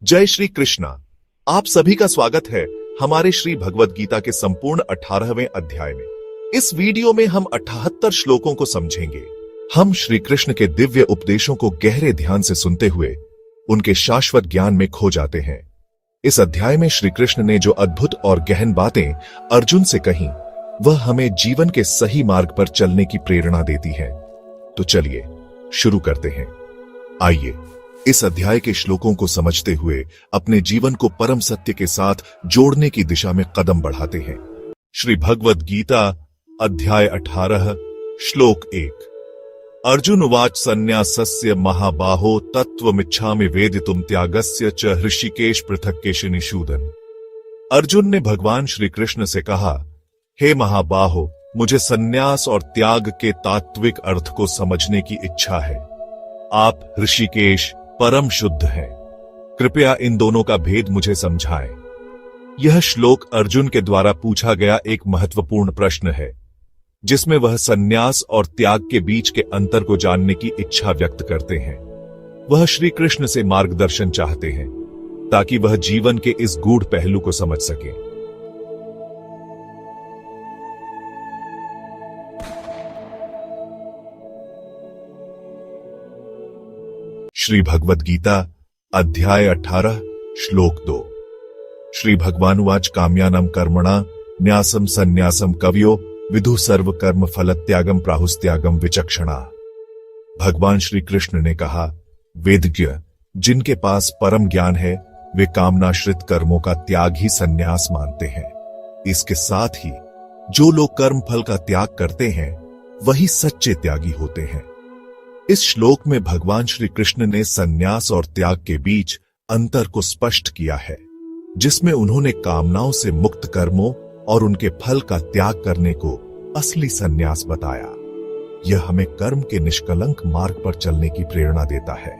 जय श्री कृष्णा। आप सभी का स्वागत है हमारे श्री भगवद गीता के संपूर्ण 18वें अध्याय में। इस वीडियो में हम 78 श्लोकों को समझेंगे। हम श्री कृष्ण के दिव्य उपदेशों को गहरे ध्यान से सुनते हुए उनके शाश्वत ज्ञान में खो जाते हैं। इस अध्याय में श्री कृष्ण ने जो अद्भुत और गहन बातें अर्जुन से कही, वह हमें जीवन के सही मार्ग पर चलने की प्रेरणा देती है। तो चलिए शुरू करते हैं। आइए इस अध्याय के श्लोकों को समझते हुए अपने जीवन को परम सत्य के साथ जोड़ने की दिशा में कदम बढ़ाते हैं। श्री भगवद गीता अध्याय 18 श्लोक 1। अर्जुन उवाच संन्यासस्य महाबाहो तत्त्वमिच्छामि वेदितुम त्यागस्य च ऋषिकेश पृथक केशिनिषूदन। अर्जुन ने भगवान श्री कृष्ण से कहा, हे महाबाहो, मुझे संन्यास और त्याग के तात्विक अर्थ को समझने की इच्छा है। आप ऋषिकेश परम शुद्ध हैं, कृपया इन दोनों का भेद मुझे समझाएं। यह श्लोक अर्जुन के द्वारा पूछा गया एक महत्वपूर्ण प्रश्न है, जिसमें वह संन्यास और त्याग के बीच के अंतर को जानने की इच्छा व्यक्त करते हैं। वह श्री कृष्ण से मार्गदर्शन चाहते हैं ताकि वह जीवन के इस गूढ़ पहलू को समझ सके। श्री भगवद गीता अध्याय 18 श्लोक 2। श्री भगवानुवाच काम्यानां कर्मणा न्यासम संन्यासम कवयो विदु सर्व कर्म फल त्यागम प्राहुस्त्यागम विचक्षणा। भगवान श्री कृष्ण ने कहा, वेदज्ञ जिनके पास परम ज्ञान है वे कामनाश्रित कर्मों का त्याग ही संन्यास मानते हैं। इसके साथ ही जो लोग कर्म फल का त्याग करते हैं वही सच्चे त्यागी होते हैं। इस श्लोक में भगवान श्री कृष्ण ने संन्यास और त्याग के बीच अंतर को स्पष्ट किया है, जिसमें उन्होंने कामनाओं से मुक्त कर्मों और उनके फल का त्याग करने को असली संन्यास बताया। यह हमें कर्म के निष्कलंक मार्ग पर चलने की प्रेरणा देता है।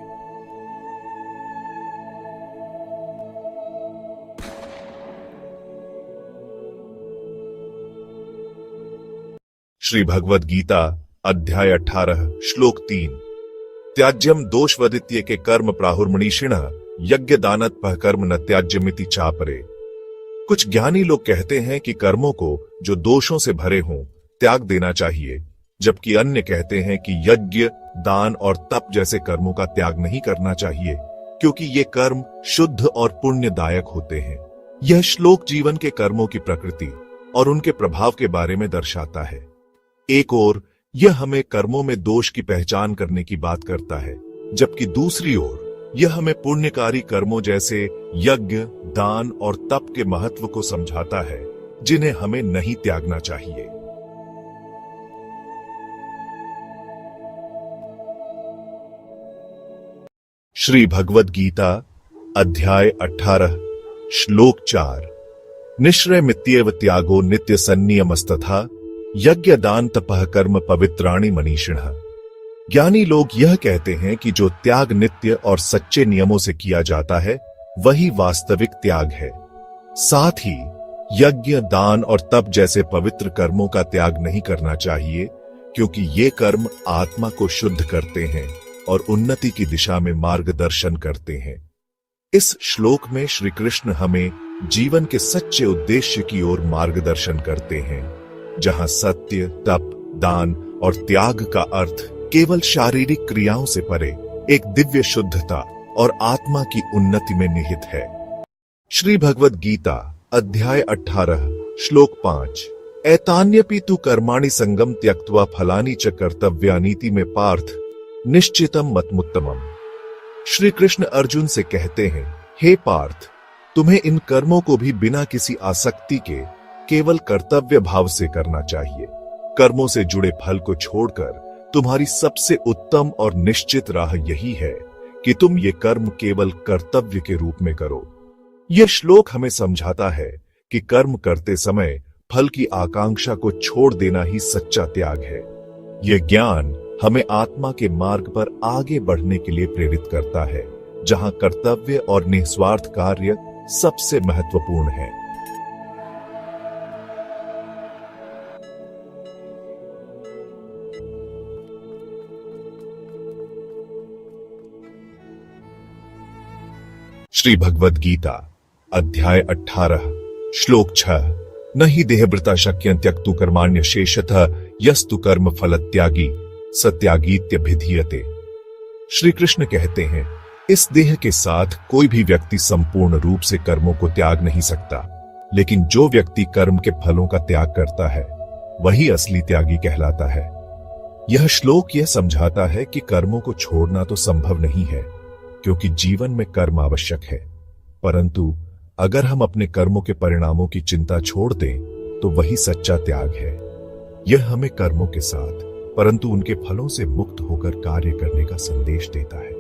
श्री भगवद गीता अध्याय 18 श्लोक 3। त्याज्यम दोषवदित्य के कर्म प्राहुर्मणिषिण यज्ञ दानतपः कर्म न त्याज्यमिति चापरे। कुछ ज्ञानी लोग कहते हैं कि कर्मों को जो दोषों से भरे हों त्याग देना चाहिए, जबकि अन्य कहते हैं कि यज्ञ, दान और तप जैसे कर्मों का त्याग नहीं करना चाहिए, क्योंकि ये कर्म शुद्ध और पुण्यदायक होते हैं। यह श्लोक जीवन के कर्मों की प्रकृति और उनके प्रभाव के बारे में दर्शाता है। एक ओर यह हमें कर्मों में दोष की पहचान करने की बात करता है, जबकि दूसरी ओर यह हमें पुण्यकारी कर्मों जैसे यज्ञ, दान और तप के महत्व को समझाता है, जिन्हें हमें नहीं त्यागना चाहिए। श्री भगवद गीता अध्याय 18 श्लोक 4। निश्रय मित्येव त्यागो नित्य संनियमस्तथा यज्ञ दान तपः कर्म पवित्राणि मनीषिणः। ज्ञानी लोग यह कहते हैं कि जो त्याग नित्य और सच्चे नियमों से किया जाता है वही वास्तविक त्याग है। साथ ही यज्ञ, दान और तप जैसे पवित्र कर्मों का त्याग नहीं करना चाहिए, क्योंकि ये कर्म आत्मा को शुद्ध करते हैं और उन्नति की दिशा में मार्गदर्शन करते हैं। इस श्लोक में श्री कृष्ण हमें जीवन के सच्चे उद्देश्य की ओर मार्गदर्शन करते हैं, जहां सत्य, तप, दान और त्याग का अर्थ केवल शारीरिक क्रियाओं से परे एक दिव्य शुद्धता और आत्मा की उन्नति में निहित है। श्री भगवद गीता अध्याय 18 श्लोक 5। एतान्यपि तु कर्माणि संगम त्यक्त्वा फलानि च कर्तव्यानीति में पार्थ निश्चितम मतमुत्तमम। श्री कृष्ण अर्जुन से कहते हैं, हे पार्थ, तुम्हें इन कर्मों को भी बिना किसी आसक्ति के केवल कर्तव्य भाव से करना चाहिए। कर्मों से जुड़े फल को छोड़कर तुम्हारी सबसे उत्तम और निश्चित राह यही है कि तुम ये कर्म केवल कर्तव्य के रूप में करो। यह श्लोक हमें समझाता है कि कर्म करते समय फल की आकांक्षा को छोड़ देना ही सच्चा त्याग है। यह ज्ञान हमें आत्मा के मार्ग पर आगे बढ़ने के लिए प्रेरित करता है, जहां कर्तव्य और निस्वार्थ कार्य सबसे महत्वपूर्ण है। श्री भगवद गीता अध्याय 18 श्लोक 6 न हि देहभृता शक्यं त्यक्तु कर्माण्य शेषतः यस्तु कर्म फल त्यागी सत्यागीत्यभिधीयते। श्री कृष्ण कहते हैं, इस देह के साथ कोई भी व्यक्ति संपूर्ण रूप से कर्मों को त्याग नहीं सकता, लेकिन जो व्यक्ति कर्म के फलों का त्याग करता है वही असली त्यागी कहलाता है। यह श्लोक यह समझाता है कि कर्मों को छोड़ना तो संभव नहीं है, क्योंकि जीवन में कर्म आवश्यक है, परंतु अगर हम अपने कर्मों के परिणामों की चिंता छोड़ दें तो वही सच्चा त्याग है। यह हमें कर्मों के साथ परंतु उनके फलों से मुक्त होकर कार्य करने का संदेश देता है।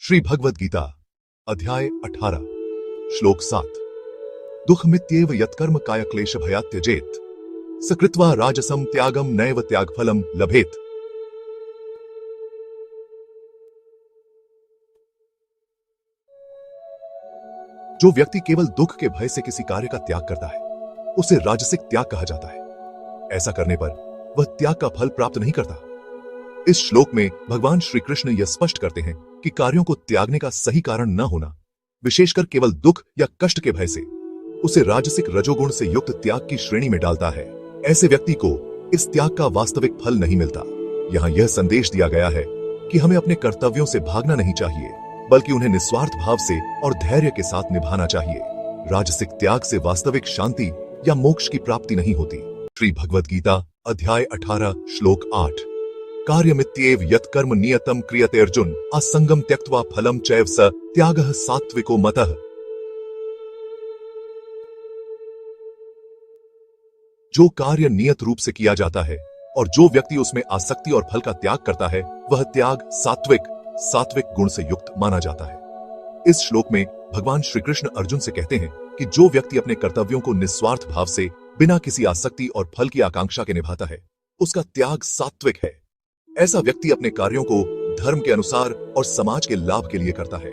श्री भगवद गीता अध्याय 18 श्लोक 7 दुःखमित्येव यत्कर्म कायक्लेश भयात् त्यजेत् स कृत्वा राजसं त्यागम नैव त्यागफलम लभेत्। जो व्यक्ति केवल दुख के भय से किसी कार्य का त्याग करता है उसे राजसिक त्याग कहा जाता है। ऐसा करने पर वह त्याग का फल प्राप्त नहीं करता। इस श्लोक में भगवान श्री कृष्ण यह स्पष्ट करते हैं कि कार्यों को त्यागने का सही कारण न होना, विशेषकर केवल दुख या कष्ट के भय से, उसे राजसिक रजोगुण से युक्त त्याग की श्रेणी में डालता है। ऐसे व्यक्ति को इस त्याग का वास्तविक फल नहीं मिलता। यहाँ यह संदेश दिया गया है कि हमें अपने कर्तव्यों से भागना नहीं चाहिए, बल्कि उन्हें निस्वार्थ भाव से और धैर्य के साथ निभाना चाहिए। राजसिक त्याग से वास्तविक शांति या मोक्ष की प्राप्ति नहीं होती। श्री भगवद गीता अध्याय 18 श्लोक 8 कार्यमित्येव यत्कर्म नियतम क्रियते अर्जुन असंगम त्यक्त्वा फलम चैव स त्यागः सात्विको मतः। जो कार्य नियत रूप से किया जाता है और जो व्यक्ति उसमें आसक्ति और फल का त्याग करता है वह त्याग सात्विक गुण से युक्त माना जाता है। इस श्लोक में भगवान श्री कृष्ण अर्जुन से कहते हैं कि जो व्यक्ति अपने कर्तव्यों को निस्वार्थ भाव से बिना किसी आसक्ति और फल की आकांक्षा के निभाता है उसका त्याग सात्विक है। ऐसा व्यक्ति अपने कार्यों को धर्म के अनुसार और समाज के लाभ के लिए करता है।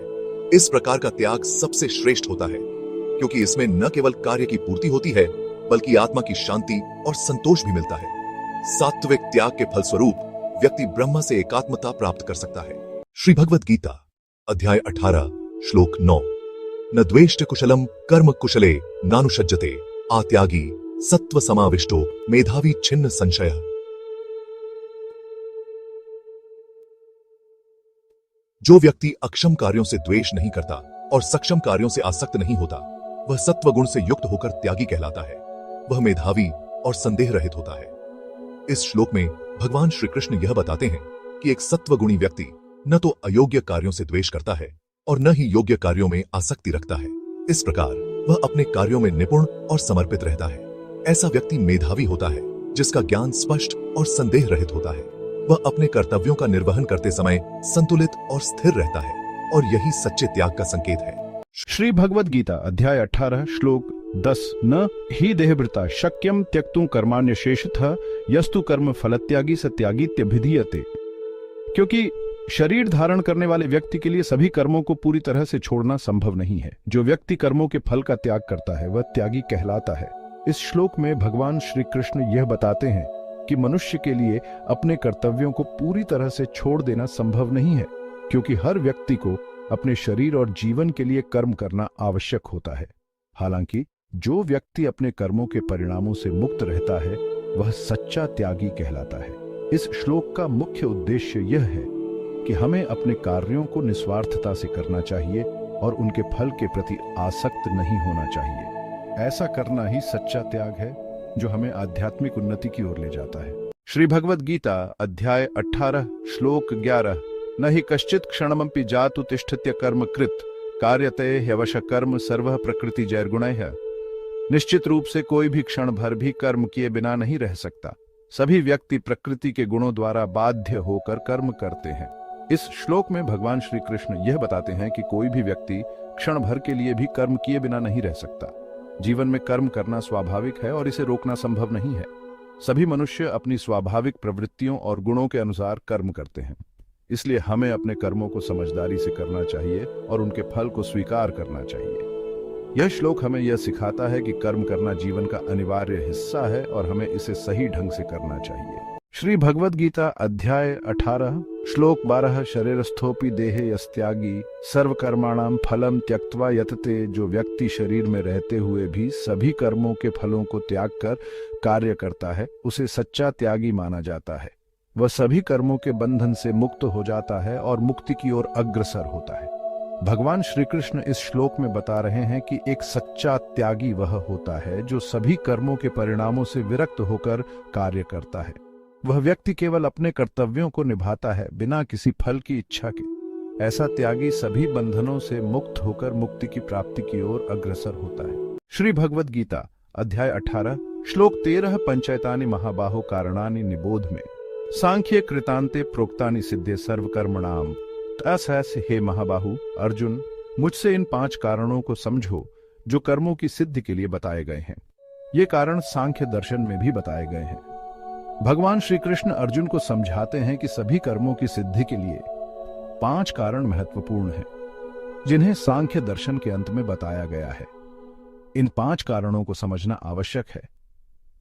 इस प्रकार का त्याग सबसे श्रेष्ठ होता है, क्योंकि इसमें न केवल कार्य की पूर्ति होती है बल्कि आत्मा की शांति और संतोष भी मिलता है। सात्विक त्याग के फलस्वरूप व्यक्ति ब्रह्म से एकात्मता प्राप्त कर सकता है। श्री भगवद गीता अध्याय 18 श्लोक 9 न द्वेष्ट कुशलम कर्म कुशले नानुषज्जते आत्यागी सत्व समाविष्टो मेधावी छिन्न संशय। जो व्यक्ति अक्षम कार्यों से द्वेष नहीं करता और सक्षम कार्यों से आसक्त नहीं होता वह सत्व गुण से युक्त होकर त्यागी कहलाता है। वह मेधावी और संदेह रहित होता है। इस श्लोक में भगवान श्री कृष्ण यह बताते हैं कि एक सत्वगुणी व्यक्ति न तो अयोग्य कार्यों से द्वेष करता है और न ही योग्य कार्यों में आसक्ति रखता है। इस प्रकार वह अपने कार्यों में निपुण और समर्पित रहता है। ऐसा व्यक्ति मेधावी होता है जिसका ज्ञान स्पष्ट और संदेह रहित होता है। वह अपने कर्तव्यों का निर्वहन करते समय संतुलित और स्थिर रहता है और यही सच्चे त्याग का संकेत है। श्री भगवद गीता अध्याय 18 श्लोक 10 न हि देहभृता शक्यम त्यक्तुं कर्माण्य शेषतः यस्तु कर्म फलत्यागी सत्यागीत्यभिधीयते। क्योंकि शरीर धारण करने वाले व्यक्ति के लिए सभी कर्मों को पूरी तरह से छोड़ना संभव नहीं है। जो व्यक्ति कर्मों के फल का त्याग करता है वह त्यागी कहलाता है। इस श्लोक में भगवान श्री कृष्ण यह बताते हैं कि मनुष्य के लिए अपने कर्तव्यों को पूरी तरह से छोड़ देना संभव नहीं है, क्योंकि हर व्यक्ति को अपने शरीर और जीवन के लिए कर्म करना आवश्यक होता है। हालांकि जो व्यक्ति अपने कर्मों के परिणामों से मुक्त रहता है वह सच्चा त्यागी कहलाता है। इस श्लोक का मुख्य उद्देश्य यह है कि हमें अपने कार्यों को निस्वार्थता से करना चाहिए और उनके फल के प्रति आसक्त नहीं होना चाहिए। ऐसा करना ही सच्चा त्याग है जो हमें आध्यात्मिक उन्नति की ओर ले जाता है। श्री भगवद गीता अध्याय 18 श्लोक 11 न हि कश्चित् क्षणमपि जातु तिष्ठत्य कर्म कृत कार्यते ह्यवश कर्म सर्वः प्रकृति जैर्गुणैः। निश्चित रूप से कोई भी क्षण भर भी कर्म किए बिना नहीं रह सकता। सभी व्यक्ति प्रकृति के गुणों द्वारा बाध्य होकर कर्म करते हैं। इस श्लोक में भगवान श्री कृष्ण यह बताते हैं कि कोई भी व्यक्ति क्षण भर के लिए भी कर्म किए बिना नहीं रह सकता। जीवन में कर्म करना स्वाभाविक है और इसे रोकना संभव नहीं है। सभी मनुष्य अपनी स्वाभाविक प्रवृत्तियों और गुणों के अनुसार कर्म करते हैं। इसलिए हमें अपने कर्मों को समझदारी से करना चाहिए और उनके फल को स्वीकार करना चाहिए। यह श्लोक हमें यह सिखाता है कि कर्म करना जीवन का अनिवार्य हिस्सा है और हमें इसे सही ढंग से करना चाहिए। श्री भगवद गीता अध्याय 18 श्लोक 12 शरीरस्थोपि देहे यस्त्यागी सर्वकर्माणाम फलम त्यक्त्वा यतते। जो व्यक्ति शरीर में रहते हुए भी सभी कर्मों के फलों को त्याग कर कार्य करता है उसे सच्चा त्यागी माना जाता है। वह सभी कर्मों के बंधन से मुक्त हो जाता है और मुक्ति की ओर अग्रसर होता है। भगवान श्री कृष्ण इस श्लोक में बता रहे हैं कि एक सच्चा त्यागी वह होता है जो सभी कर्मों के परिणामों से विरक्त होकर कार्य करता है। वह व्यक्ति केवल अपने कर्तव्यों को निभाता है बिना किसी फल की इच्छा के। ऐसा त्यागी सभी बंधनों से मुक्त होकर मुक्ति की प्राप्ति की ओर अग्रसर होता है। श्री भगवद गीता अध्याय 18 श्लोक 13 पंचैतानि महाबाहो कारणानि निबोध में सांख्य कृतांते प्रोक्तानि सिद्धे सर्वकर्मणाम तैस। हे महाबाहु अर्जुन, मुझसे इन 5 कारणों को समझो जो कर्मों की सिद्धि के लिए बताए गए हैं। ये कारण सांख्य दर्शन में भी बताए गए हैं। भगवान श्री कृष्ण अर्जुन को समझाते हैं कि सभी कर्मों की सिद्धि के लिए 5 कारण महत्वपूर्ण हैं, जिन्हें सांख्य दर्शन के अंत में बताया गया है। इन 5 कारणों को समझना आवश्यक है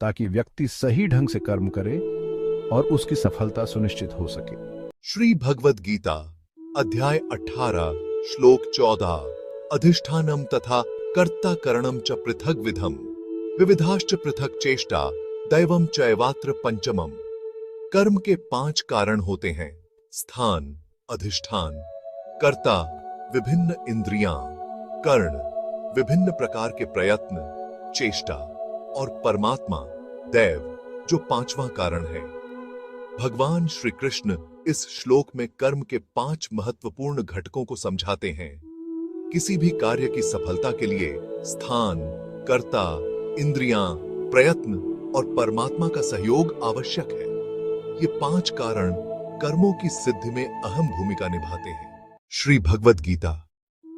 ताकि व्यक्ति सही ढंग से कर्म करे और उसकी सफलता सुनिश्चित हो सके। श्री भगवद गीता अध्याय 18 श्लोक 14 अधिष्ठानम तथा कर्ता करणम च पृथक विधम विविधाश्च पृथक चेष्टा दैवम चैवात्र पंचमम। कर्म के 5 कारण होते हैं। स्थान, अधिष्ठान, कर्ता, विभिन्न इंद्रियां, कर्ण, विभिन्न प्रकार के प्रयत्न, चेष्टा और परमात्मा, दैव, जो 5वां कारण है। भगवान श्री कृष्ण इस श्लोक में कर्म के 5 महत्वपूर्ण घटकों को समझाते हैं। किसी भी कार्य की सफलता के लिए स्थान, कर्ता, इंद्रियां, प्रयत्न और परमात्मा का सहयोग आवश्यक है। ये 5 कारण कर्मों की सिद्धि में अहम भूमिका निभाते हैं। श्री भगवद गीता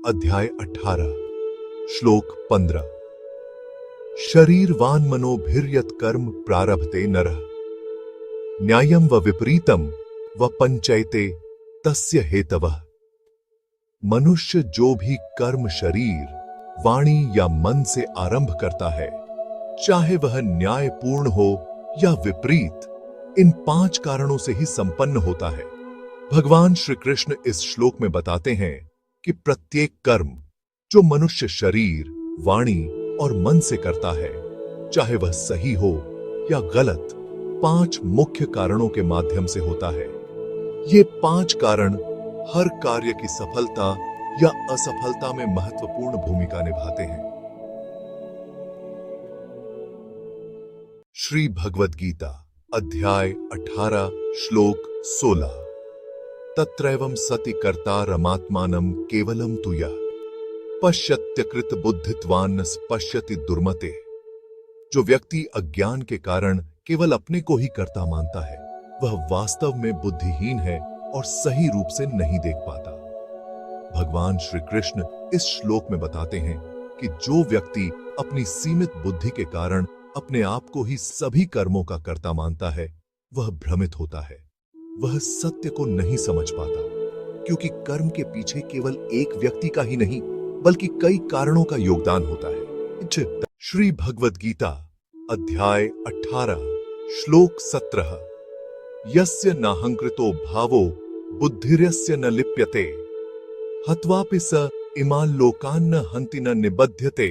अध्याय 18 श्लोक 15 शरीरवान मनोभिर्यत कर्म प्रारभते नरः न्यायम व विपरीतम व पंचैते तस्य हेतवः। मनुष्य जो भी कर्म शरीर, वाणी या मन से आरंभ करता है, चाहे वह न्यायपूर्ण हो या विपरीत, इन 5 कारणों से ही संपन्न होता है। भगवान श्री कृष्ण इस श्लोक में बताते हैं कि प्रत्येक कर्म जो मनुष्य शरीर, वाणी और मन से करता है, चाहे वह सही हो या गलत, 5 मुख्य कारणों के माध्यम से होता है। ये 5 कारण हर कार्य की सफलता या असफलता में महत्वपूर्ण भूमिका निभाते हैं। श्री भगवद गीता अध्याय 18 श्लोक 16 तत्रैवं सति कर्तारमात्मानं केवलं तु यः पश्यत्यकृत बुद्धित्वान् पश्यति दुर्मते। जो व्यक्ति अज्ञान के कारण केवल अपने को ही कर्ता मानता है, वह वास्तव में बुद्धिहीन है और सही रूप से नहीं देख पाता। भगवान श्री कृष्ण इस श्लोक में बताते हैं कि जो व्यक्ति अपनी सीमित बुद्धि के कारण अपने आप को ही सभी कर्मों का कर्ता मानता है, वह भ्रमित होता है। वह सत्य को नहीं समझ पाता, क्योंकि कर्म के पीछे केवल एक व्यक्ति का ही नहीं बल्कि कई कारणों का योगदान होता है। श्री भगवद गीता अध्याय 18 श्लोक 17 यस्य नाहंकृतो भावो बुद्धिर्यस्य न लिप्यते हत्वापि स इमान् लोकान् न हन्ति न निबध्यते।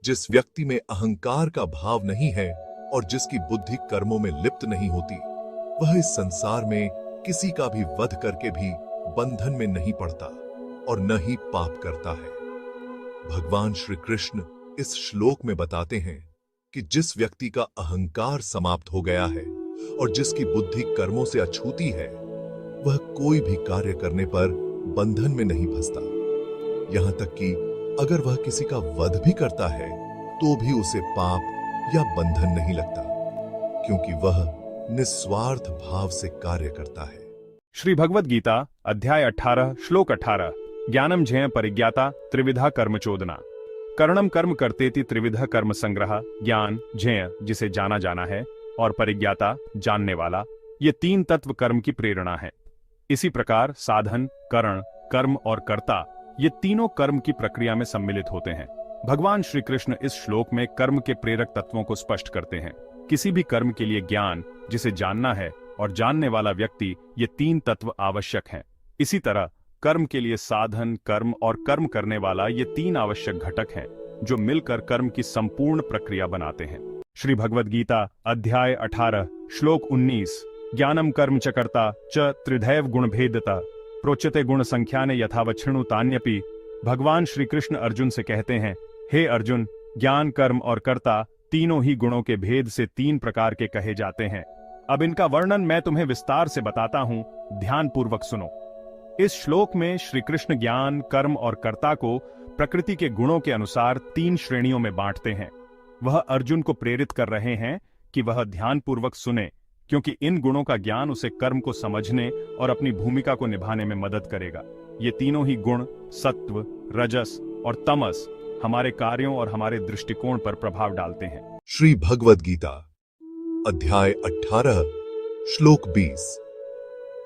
जिस व्यक्ति में अहंकार का भाव नहीं है और जिसकी बुद्धि कर्मों में लिप्त नहीं होती, वह इस संसार में किसी का भी वध करके भी बंधन में नहीं पड़ता और न ही पाप करता है। भगवान श्री कृष्ण इस श्लोक में बताते हैं कि जिस व्यक्ति का अहंकार समाप्त हो गया है और जिसकी बुद्धि कर्मों से अछूती है, वह कोई भी कार्य करने पर बंधन में नहीं फंसता। यहां तक कि अगर वह किसी का वध भी करता है तो भी उसे पाप या बंधन नहीं लगता, क्योंकि वह निस्वार्थ भाव से कार्य करता है। श्री भगवद गीता अध्याय 18 श्लोक 18 ज्ञानम झेय परिज्ञाता त्रिविधा कर्म चोदना कर्णम कर्म करतेति त्रिविधा कर्म संग्रह। ज्ञान, झेय जिसे जाना जाना है, और परिज्ञाता जानने वाला, ये 3 तत्व कर्म की प्रेरणा है। इसी प्रकार साधन, करण, कर्म और कर्ता, ये तीनों कर्म की प्रक्रिया में सम्मिलित होते हैं। भगवान श्री कृष्ण इस श्लोक में कर्म के प्रेरक तत्वों को स्पष्ट करते हैं। किसी भी कर्म के लिए ज्ञान, जिसे जानना है, और जानने वाला व्यक्ति, ये तीन तत्व आवश्यक हैं। इसी तरह कर्म के लिए साधन, कर्म और कर्म करने वाला, ये तीन आवश्यक घटक हैं जो मिलकर कर्म की संपूर्ण प्रक्रिया बनाते हैं। श्री भगवद गीता अध्याय 18 श्लोक 19 ज्ञानम कर्म च कर्ता च त्रिधैव गुण भेदता प्रोच्यते गुण संख्याने यथावच्छृणु तान्यपि। भगवान श्री कृष्ण अर्जुन से कहते हैं, हे अर्जुन, ज्ञान, कर्म और कर्ता तीनों ही गुणों के भेद से तीन प्रकार के कहे जाते हैं। अब इनका वर्णन मैं तुम्हें विस्तार से बताता हूं, ध्यान पूर्वक सुनो। इस श्लोक में श्री कृष्ण ज्ञान, कर्म और कर्ता को प्रकृति के गुणों के अनुसार तीन श्रेणियों में बांटते हैं। वह अर्जुन को प्रेरित कर रहे हैं कि वह ध्यानपूर्वक सुने, क्योंकि इन गुणों का ज्ञान उसे कर्म को समझने और अपनी भूमिका को निभाने में मदद करेगा। ये तीनों ही गुण, सत्व, रजस और तमस, हमारे कार्यों और हमारे दृष्टिकोण पर प्रभाव डालते हैं। श्री भगवद गीता अध्याय 18 श्लोक 20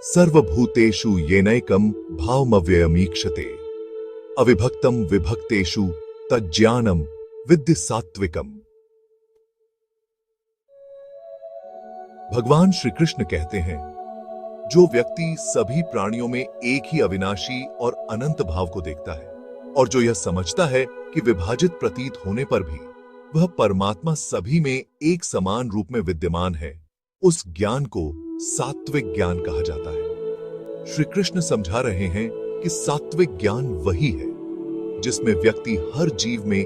सर्वभूतेषु येनैकं भावमव्ययमीक्षते अविभक्तं विभक्तेषु तज्ज्ञानं विद्धि सात्विकम्। भगवान श्री कृष्ण कहते हैं, जो व्यक्ति सभी प्राणियों में एक ही अविनाशी और अनंत भाव को देखता है और जो यह समझता है कि विभाजित प्रतीत होने पर भी वह परमात्मा सभी में एक समान रूप में विद्यमान है, उस ज्ञान को सात्विक ज्ञान कहा जाता है। श्री कृष्ण समझा रहे हैं कि सात्विक ज्ञान वही है जिसमें व्यक्ति हर जीव में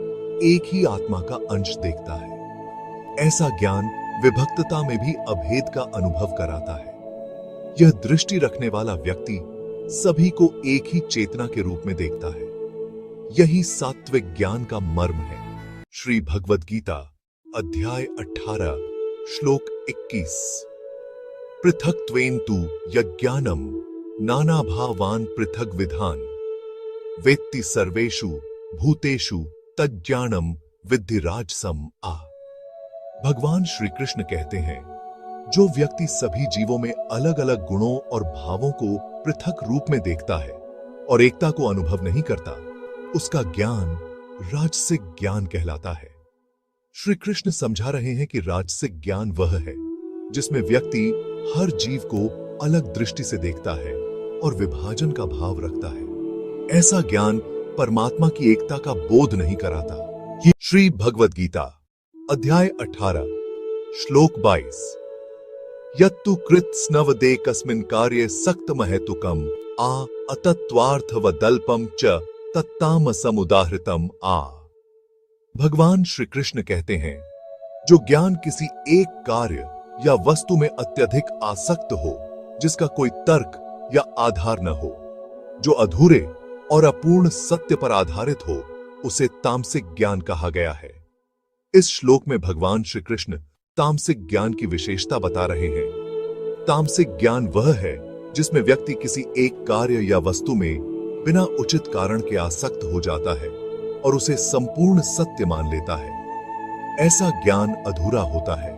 एक ही आत्मा का अंश देखता है। ऐसा ज्ञान विभक्तता में भी अभेद का अनुभव कराता है। यह दृष्टि रखने वाला व्यक्ति सभी को एक ही चेतना के रूप में देखता है। यही सात्विक ज्ञान का मर्म है। श्री भगवद गीता अध्याय 18 श्लोक 21 पृथक्त्वेन तु यज्ञानम नाना भावान पृथक विधान वेत्ति सर्वेषु भूतेषु तज्ज्ञानम विद्धि राजसम आ। भगवान श्री कृष्ण कहते हैं, जो व्यक्ति सभी जीवों में अलग अलग गुणों और भावों को पृथक रूप में देखता है और एकता को अनुभव नहीं करता, उसका ज्ञान राजसिक ज्ञान कहलाता है। श्री कृष्ण समझा रहे हैं कि राजसिक ज्ञान वह है जिसमें व्यक्ति हर जीव को अलग दृष्टि से देखता है और विभाजन का भाव रखता है। ऐसा ज्ञान परमात्मा की एकता का बोध नहीं कराता। ये श्री भगवद गीता अध्याय 18 श्लोक 22 यत्तु कृत स्नवदे कस्मिन् कार्ये सक्तमहेतुकम् आ अतत्वार्थवदल्पं च तत्तामसमुदाहृतम् आ। भगवान श्री कृष्ण कहते हैं, जो ज्ञान किसी एक कार्य या वस्तु में अत्यधिक आसक्त हो, जिसका कोई तर्क या आधार न हो, जो अधूरे और अपूर्ण सत्य पर आधारित हो, उसे तामसिक ज्ञान कहा गया है। इस श्लोक में भगवान श्री कृष्ण तामसिक ज्ञान की विशेषता बता रहे हैं। तामसिक ज्ञान वह है जिसमें व्यक्ति किसी एक कार्य या वस्तु में बिना उचित कारण के आसक्त हो जाता है और उसे संपूर्ण सत्य मान लेता है। ऐसा ज्ञान अधूरा होता है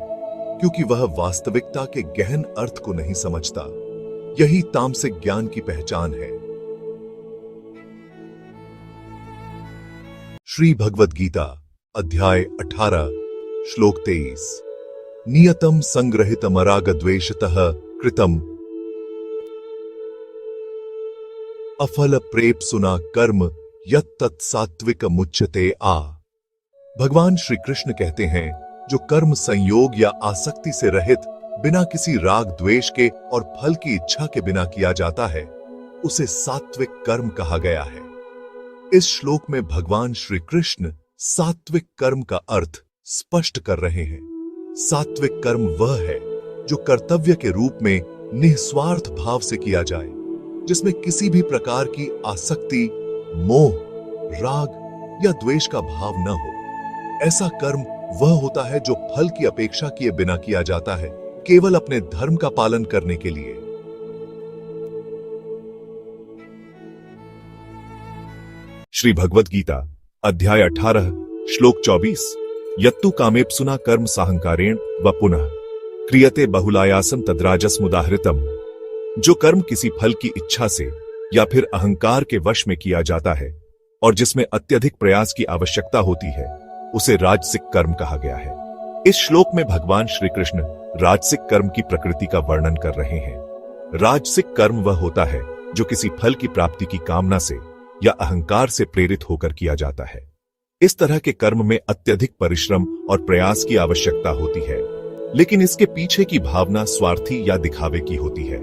क्योंकि वह वास्तविकता के गहन अर्थ को नहीं समझता। यही तामसिक ज्ञान की पहचान है। श्री भगवद गीता अध्याय 18 श्लोक 23 नियतम संग्रहितमरागद्वेषतः कृतम अफल प्रेप्सुना कर्म यत्तत् सात्विकमुच्यते आ। भगवान श्री कृष्ण कहते हैं, जो कर्म संयोग या आसक्ति से रहित बिना किसी राग द्वेष के और फल की इच्छा के बिना किया जाता है, उसे सात्विक कर्म कहा गया है। इस श्लोक में भगवान श्री कृष्ण सात्विक कर्म का अर्थ स्पष्ट कर रहे हैं। सात्विक कर्म वह है जो कर्तव्य के रूप में निस्वार्थ भाव से किया जाए, जिसमें किसी भी प्रकार की आसक्ति, मोह, राग या द्वेष का भाव न हो। ऐसा कर्म वह होता है जो फल की अपेक्षा किए बिना किया जाता है, केवल अपने धर्म का पालन करने के लिए। श्री भगवद गीता अध्याय 18 श्लोक 24 यत्तु कामेप्सुना कर्म साहंकारेण व पुनः क्रियते बहुलायासम तद्राजसमुदाहृतम। जो कर्म किसी फल की इच्छा से या फिर अहंकार के वश में किया जाता है और जिसमें अत्यधिक प्रयास की आवश्यकता होती है, उसे राजसिक कर्म कहा गया है। इस श्लोक में भगवान श्री कृष्ण राजसिक कर्म की प्रकृति का वर्णन कर रहे हैं। राजसिक कर्म वह होता है जो किसी फल की प्राप्ति की कामना से या अहंकार से प्रेरित होकर किया जाता है। इस तरह के कर्म में अत्यधिक परिश्रम और प्रयास की आवश्यकता होती है, लेकिन इसके पीछे की भावना स्वार्थी या दिखावे की होती है।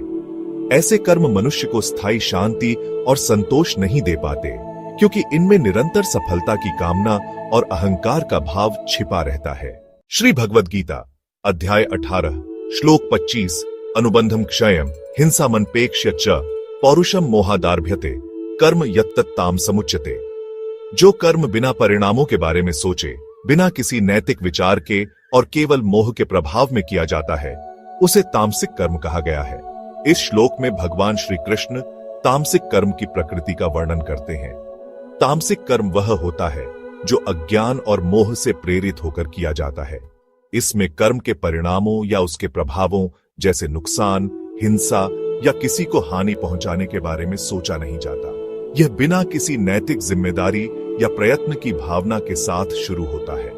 ऐसे कर्म मनुष्य को स्थायी शांति और संतोष नहीं दे पाते, क्योंकि इनमें निरंतर सफलता की कामना और अहंकार का भाव छिपा रहता है। श्री भगवद गीता अध्याय 18 श्लोक 25 अनुबंधम क्षयम हिंसा मनपेक्ष्य च पौरुषम मोहादार्भ्यते कर्म यत्तत्ताम समुच्यते। जो कर्म बिना परिणामों के बारे में सोचे, बिना किसी नैतिक विचार के और केवल मोह के प्रभाव में किया जाता है, उसे तामसिक कर्म कहा गया है। इस श्लोक में भगवान श्री कृष्ण तामसिक कर्म की प्रकृति का वर्णन करते हैं। तामसिक कर्म वह होता है जो अज्ञान और मोह से प्रेरित होकर किया जाता है। इसमें कर्म के परिणामों या उसके प्रभावों जैसे नुकसान, हिंसा या किसी को हानि पहुंचाने के बारे में सोचा नहीं जाता। यह बिना किसी नैतिक जिम्मेदारी या प्रयत्न की भावना के साथ शुरू होता है।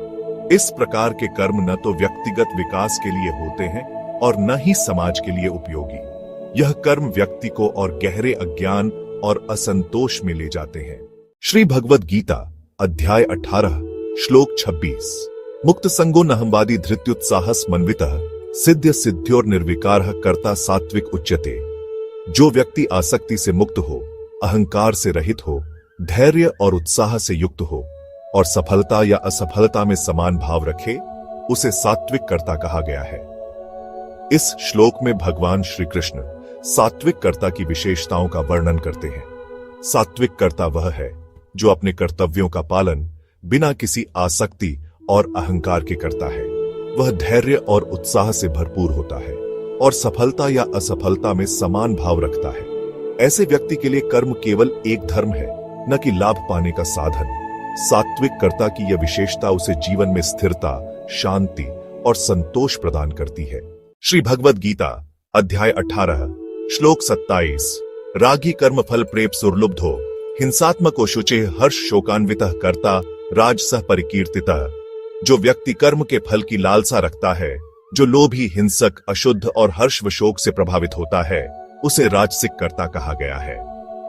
इस प्रकार के कर्म न तो व्यक्तिगत विकास के लिए होते हैं और न ही समाज के लिए उपयोगी। यह कर्म व्यक्ति को और गहरे अज्ञान और असंतोष में ले जाते हैं। श्री भगवद गीता अध्याय 18 श्लोक 26 मुक्त संगो नहंवादी धृत्युत्साहस मन्वितः सिद्ध सिद्ध्योर निर्विकारः कर्ता सात्विक उच्यते। जो व्यक्ति आसक्ति से मुक्त हो, अहंकार से रहित हो, धैर्य और उत्साह से युक्त हो और सफलता या असफलता में समान भाव रखे, उसे सात्विक कर्ता कहा गया है। इस श्लोक में भगवान श्री कृष्ण सात्विक कर्ता की विशेषताओं का वर्णन करते हैं। सात्विक कर्ता वह है जो अपने कर्तव्यों का पालन बिना किसी आसक्ति और अहंकार के करता है। वह धैर्य और उत्साह से भरपूर होता है और सफलता या असफलता में समान भाव रखता है। ऐसे व्यक्ति के लिए कर्म केवल एक धर्म है, न कि लाभ पाने का साधन। सात्विक कर्ता की यह विशेषता उसे जीवन में स्थिरता, शांति और संतोष प्रदान करती है। श्री भगवद गीता अध्याय 18 श्लोक 27 रागी कर्म फल प्रेप सुरलुब्धो हिंसात्मको शुचे हर्ष शोकान्वितः कर्ता राजसः परिकीर्तितः। जो व्यक्ति कर्म के फल की लालसा रखता है, जो लोभी, हिंसक, अशुद्ध और हर्ष व शोक से प्रभावित होता है, उसे राजसिक कर्ता कहा गया है।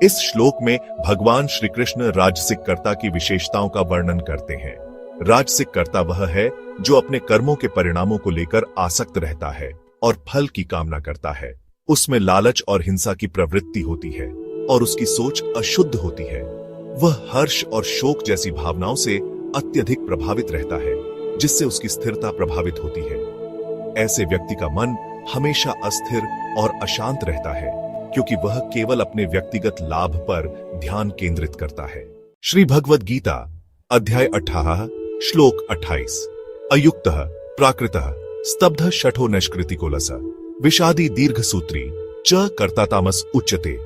इस श्लोक में भगवान श्री कृष्ण राजसिक कर्ता की विशेषताओं का वर्णन करते हैं। राजसिक कर्ता वह है जो अपने कर्मों के परिणामों को लेकर आसक्त रहता है और फल की कामना करता है। उसमें लालच और हिंसा की प्रवृत्ति होती है और उसकी सोच अशुद्ध होती है। वह हर्ष और शोक जैसी भावनाओं से अत्यधिक प्रभावित रहता है, जिससे उसकी स्थिरता प्रभावित होती है। ऐसे व्यक्ति का मन हमेशा अस्थिर और अशांत रहता है, क्योंकि वह केवल अपने व्यक्तिगत लाभ पर ध्यान केंद्रित करता है। श्री भगवद गीता अध्याय 18 श्लोक 28 अयुक्तः प्राकृतः स्तब्ध शठो नष्कृतिकोलस विषादी दीर्घ सूत्री च कर्ता तामस उच्यते।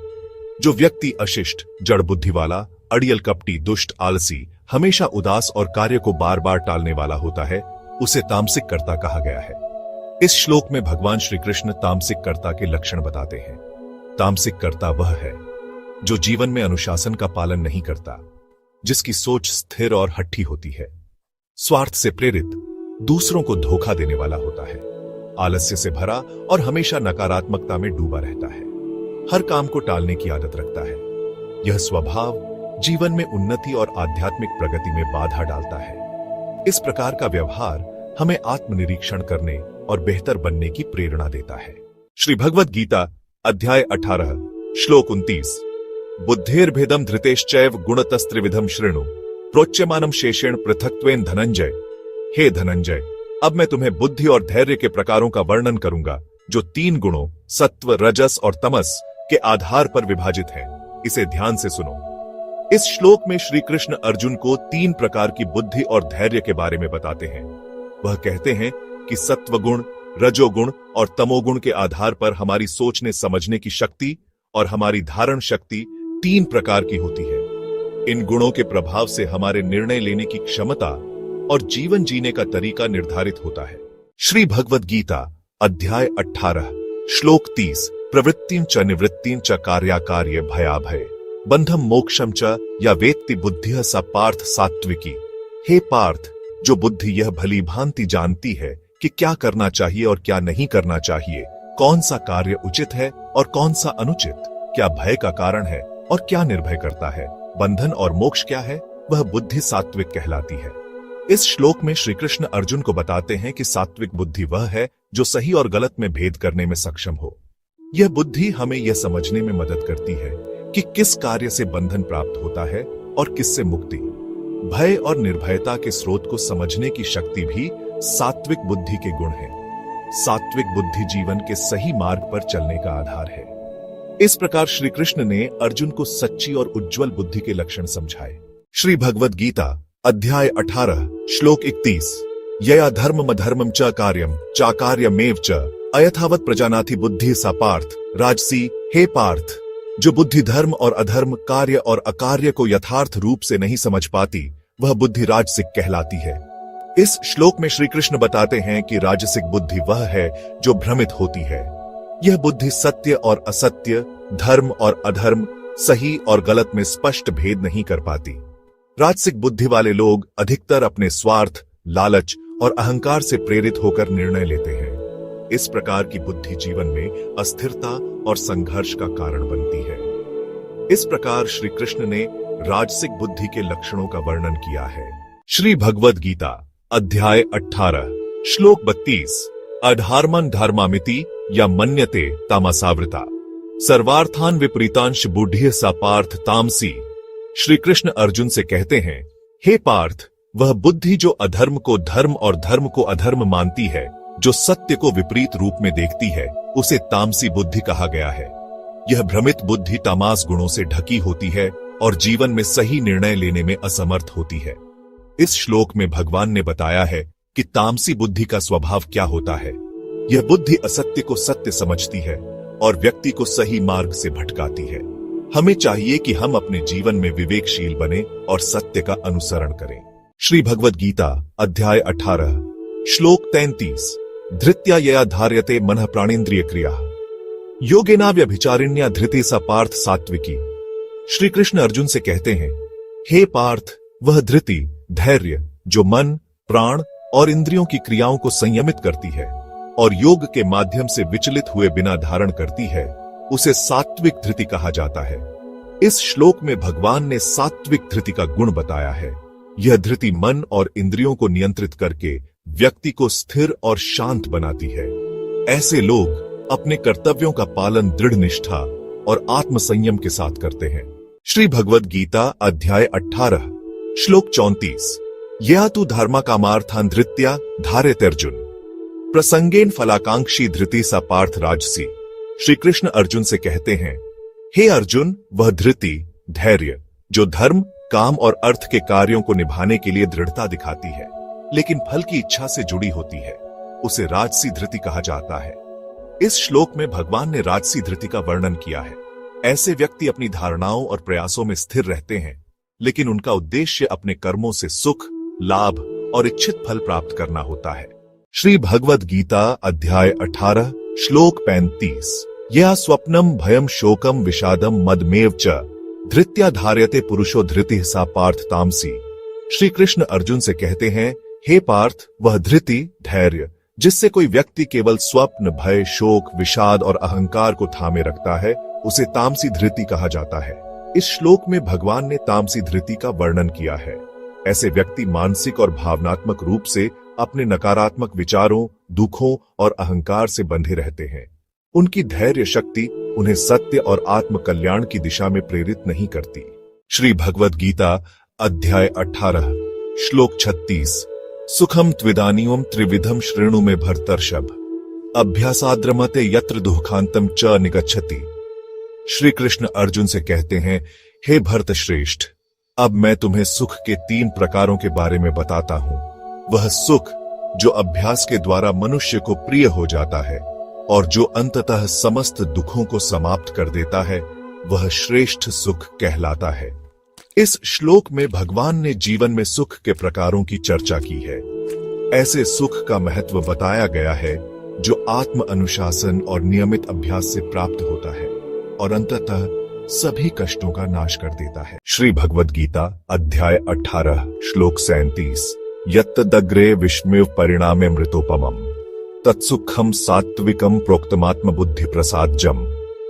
जो व्यक्ति अशिष्ट, जड़ बुद्धि वाला, अड़ियल, कपटी, दुष्ट, आलसी, हमेशा उदास और कार्य को बार बार टालने वाला होता है, उसे तामसिक कर्ता कहा गया है। इस श्लोक में भगवान श्री कृष्ण तामसिक कर्ता के लक्षण बताते हैं। तामसिक कर्ता वह है जो जीवन में अनुशासन का पालन नहीं करता, जिसकी सोच स्थिर और हठी होती है, स्वार्थ से प्रेरित, दूसरों को धोखा देने वाला होता है, आलस्य से भरा और हमेशा नकारात्मकता में डूबा रहता है, हर काम को टालने की आदत रखता है। यह स्वभाव जीवन में उन्नति और आध्यात्मिक प्रगति में बाधा डालता है। इस प्रकार का व्यवहार हमें आत्मनिरीक्षण करने और बेहतर बनने की प्रेरणा देता है। श्री भगवद गीता अध्याय 18 श्लोक 29 बुद्धेर्भेदम धृतेश्चैव गुणतस्त्रिविधम शृणु प्रोच्यमानम शेषेण पृथक्त्वेन धनंजय। हे धनंजय, अब मैं तुम्हें बुद्धि और धैर्य के प्रकारों का वर्णन करूंगा, जो 3 गुणों सत्व, रजस और तमस के आधार पर विभाजित है। इसे ध्यान से सुनो। इस श्लोक में श्री कृष्ण अर्जुन को 3 प्रकार की बुद्धि और धैर्य के बारे में बताते हैं। वह कहते हैं कि सत्वगुण, रजोगुण और तमोगुण के आधार पर हमारी सोचने समझने की शक्ति और हमारी धारण शक्ति 3 प्रकार की होती है। इन गुणों के प्रभाव से हमारे निर्णय लेने की क्षमता और जीवन जीने का तरीका निर्धारित होता है। श्री भगवद गीता अध्याय 18 श्लोक 30 प्रवृत्तिं च निवृत्तिं च कार्याकार्य भयाभय बंधम मोक्षम च या वेत्ति बुद्धिः सा पार्थ सात्विकी। हे पार्थ, जो बुद्धि यह भली भांति जानती है कि क्या करना चाहिए और क्या नहीं करना चाहिए, कौन सा कार्य उचित है और कौन सा अनुचित, क्या भय का कारण है और क्या निर्भय करता है, बंधन और मोक्ष क्या है, वह बुद्धि सात्विक कहलाती है। इस श्लोक में श्री कृष्ण अर्जुन को बताते हैं कि सात्विक बुद्धि वह है जो सही और गलत में भेद करने में सक्षम हो। यह बुद्धि हमें यह समझने में मदद करती है कि किस कार्य से बंधन प्राप्त होता है और किससे मुक्ति। भय और निर्भयता के स्रोत को समझने की शक्ति भी सात्विक बुद्धि के गुण है। सात्विक बुद्धि जीवन के सही मार्ग पर चलने का आधार है। इस प्रकार श्री कृष्ण ने अर्जुन को सच्ची और उज्जवल बुद्धि के लक्षण समझाए। श्री भगवद गीता अध्याय 18 श्लोक 31 यया धर्मम अधर्मम च कार्यम चाकार्यमेव च अयथावत प्रजानाति बुद्धि सा पार्थ राजसी। हे पार्थ, जो बुद्धि धर्म और अधर्म, कार्य और अकार्य को यथार्थ रूप से नहीं समझ पाती, वह बुद्धि राजसिक कहलाती है। इस श्लोक में श्री कृष्ण बताते हैं कि राजसिक बुद्धि वह है जो भ्रमित होती है। यह बुद्धि सत्य और असत्य, धर्म और अधर्म, सही और गलत में स्पष्ट भेद नहीं कर पाती। राजसिक बुद्धि वाले लोग अधिकतर अपने स्वार्थ, लालच और अहंकार से प्रेरित होकर निर्णय लेते हैं। इस प्रकार की बुद्धि जीवन में अस्थिरता और संघर्ष का कारण बनती है। इस प्रकार श्री कृष्ण ने राजसिक बुद्धि के लक्षणों का वर्णन किया है। श्री भगवद गीता अध्याय 18 श्लोक 32 अधर्मं धर्मामिति या मन्यते तामसावृता सर्वार्थान विपरीतांश बुद्धिः सा पार्थ तामसी। श्री कृष्ण अर्जुन से कहते हैं, हे पार्थ, वह बुद्धि जो अधर्म को धर्म और धर्म को अधर्म मानती है, जो सत्य को विपरीत रूप में देखती है, उसे तामसी बुद्धि कहा गया है। यह भ्रमित बुद्धि तामस गुणों से ढकी होती है और जीवन में सही निर्णय लेने में असमर्थ होती है। इस श्लोक में भगवान ने बताया है कि तामसी बुद्धि का स्वभाव क्या होता है। यह बुद्धि असत्य को सत्य समझती है और व्यक्ति को सही मार्ग से भटकाती है। हमें चाहिए कि हम अपने जीवन में विवेकशील बने और सत्य का अनुसरण करें। श्री भगवद गीता अध्याय 18 श्लोक 33 धृत्या यया धार्यते मनः प्राणेन्द्रिय क्रिया योगेना व्यभिचारिण्या धृति सा पार्थ सात्विकी। श्री कृष्ण अर्जुन से कहते हैं, हे पार्थ, वह धृति, धैर्य जो मन, प्राण और इंद्रियों की क्रियाओं को संयमित करती है और योग के माध्यम से विचलित हुए बिना धारण करती है, उसे सात्विक धृति कहा जाता है। इस श्लोक में भगवान ने सात्विक धृति का गुण बताया है। यह धृति मन और इंद्रियों को नियंत्रित करके व्यक्ति को स्थिर और शांत बनाती है। ऐसे लोग अपने कर्तव्यों का पालन दृढ़ निष्ठा और आत्मसंयम के साथ करते हैं। श्री भगवद गीता अध्याय 18 श्लोक 34 यया तु धर्मा कामार्थान धृत्या धारयते अर्जुन प्रसंगेन फलाकांक्षी धृति सा पार्थ राजसी। श्री कृष्ण अर्जुन से कहते हैं, हे अर्जुन, वह धृति, धैर्य जो धर्म, काम और अर्थ के कार्यों को निभाने के लिए दृढ़ता दिखाती है लेकिन फल की इच्छा से जुड़ी होती है, उसे राजसी धृति कहा जाता है। इस श्लोक में भगवान ने राजसी धृति का वर्णन किया है। ऐसे व्यक्ति अपनी धारणाओं और प्रयासों में स्थिर रहते हैं लेकिन उनका उद्देश्य अपने कर्मों से सुख, लाभ और इच्छित फल प्राप्त करना होता है। श्री भगवद गीता अध्याय 18 श्लोक 35 यह स्वप्नम भयम शोकम विषादम मदमेव च धृत्या धार्यते पुरुषो धृति सा पार्थ तामसी। श्री कृष्ण अर्जुन से कहते हैं, हे पार्थ, वह धृति, धैर्य जिससे कोई व्यक्ति केवल स्वप्न, भय, शोक, विषाद और अहंकार को थामे रखता है, उसे तामसी धृति कहा जाता है। इस श्लोक में भगवान ने तामसी धृति का वर्णन किया है। ऐसे व्यक्ति मानसिक और भावनात्मक रूप से अपने नकारात्मक विचारों, दुखों और अहंकार से बंधे रहते हैं। उनकी धैर्य शक्ति उन्हें सत्य और आत्म कल्याण की दिशा में प्रेरित नहीं करती। श्री भगवद गीता अध्याय 18 श्लोक 36 सुखम त्विदानीयम त्रिविधम श्रेणु में भरतर्षभ अभ्यासाद्रमते यत्र दुःखांतम च निगच्छति। श्री कृष्ण अर्जुन से कहते हैं, हे भरत श्रेष्ठ, अब मैं तुम्हें सुख के 3 प्रकारों के बारे में बताता हूं। वह सुख जो अभ्यास के द्वारा मनुष्य को प्रिय हो जाता है और जो अंततः समस्त दुखों को समाप्त कर देता है, वह श्रेष्ठ सुख कहलाता है। इस श्लोक में भगवान ने जीवन में सुख के प्रकारों की चर्चा की है। ऐसे सुख का महत्व बताया गया है जो आत्म अनुशासन और नियमित अभ्यास से प्राप्त होता है और अंततः सभी कष्टों का नाश कर देता है। श्री भगवद गीता अध्याय 18 श्लोक 37 यत्तदग्रे विष्णु परिणामे मृतोपमम् तत्सुखम सात्विकम प्रोक्तमात्म बुद्धि प्रसादजम।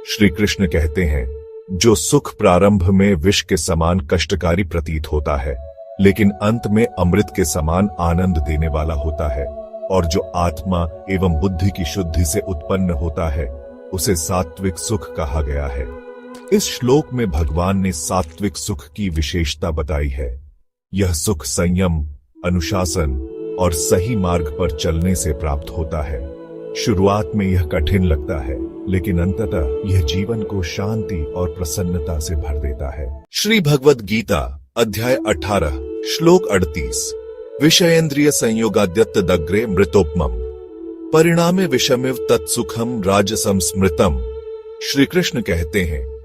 श्री कृष्ण कहते हैं, जो सुख प्रारंभ में विष के समान कष्टकारी प्रतीत होता है, लेकिन अंत में अमृत के समान आनंद देने वाला होता है, और जो आत्मा एवं बुद्धि की शुद्धि से उत्पन्न होता है, उसे सात्विक सुख कहा गया है। इस श्लोक में भगवान ने सात्विक सुख की विशेषता बताई है। यह सुख संयम, अनुशासन और सही मार्ग पर चलने से प्राप्त होता है। शुरुआत में यह कठिन लगता है, लेकिन अंततः यह जीवन को शांति और प्रसन्नता से भर देता है। श्री भगवद गीता अध्याय 18 श्लोक 38 विषयेन्द्रिय संयोगाद्यत्तदग्रे मृतोपमम् परिणामे विषमिव तत्सुखम राजसं स्मृतम्। श्री कृष्ण कहते हैं,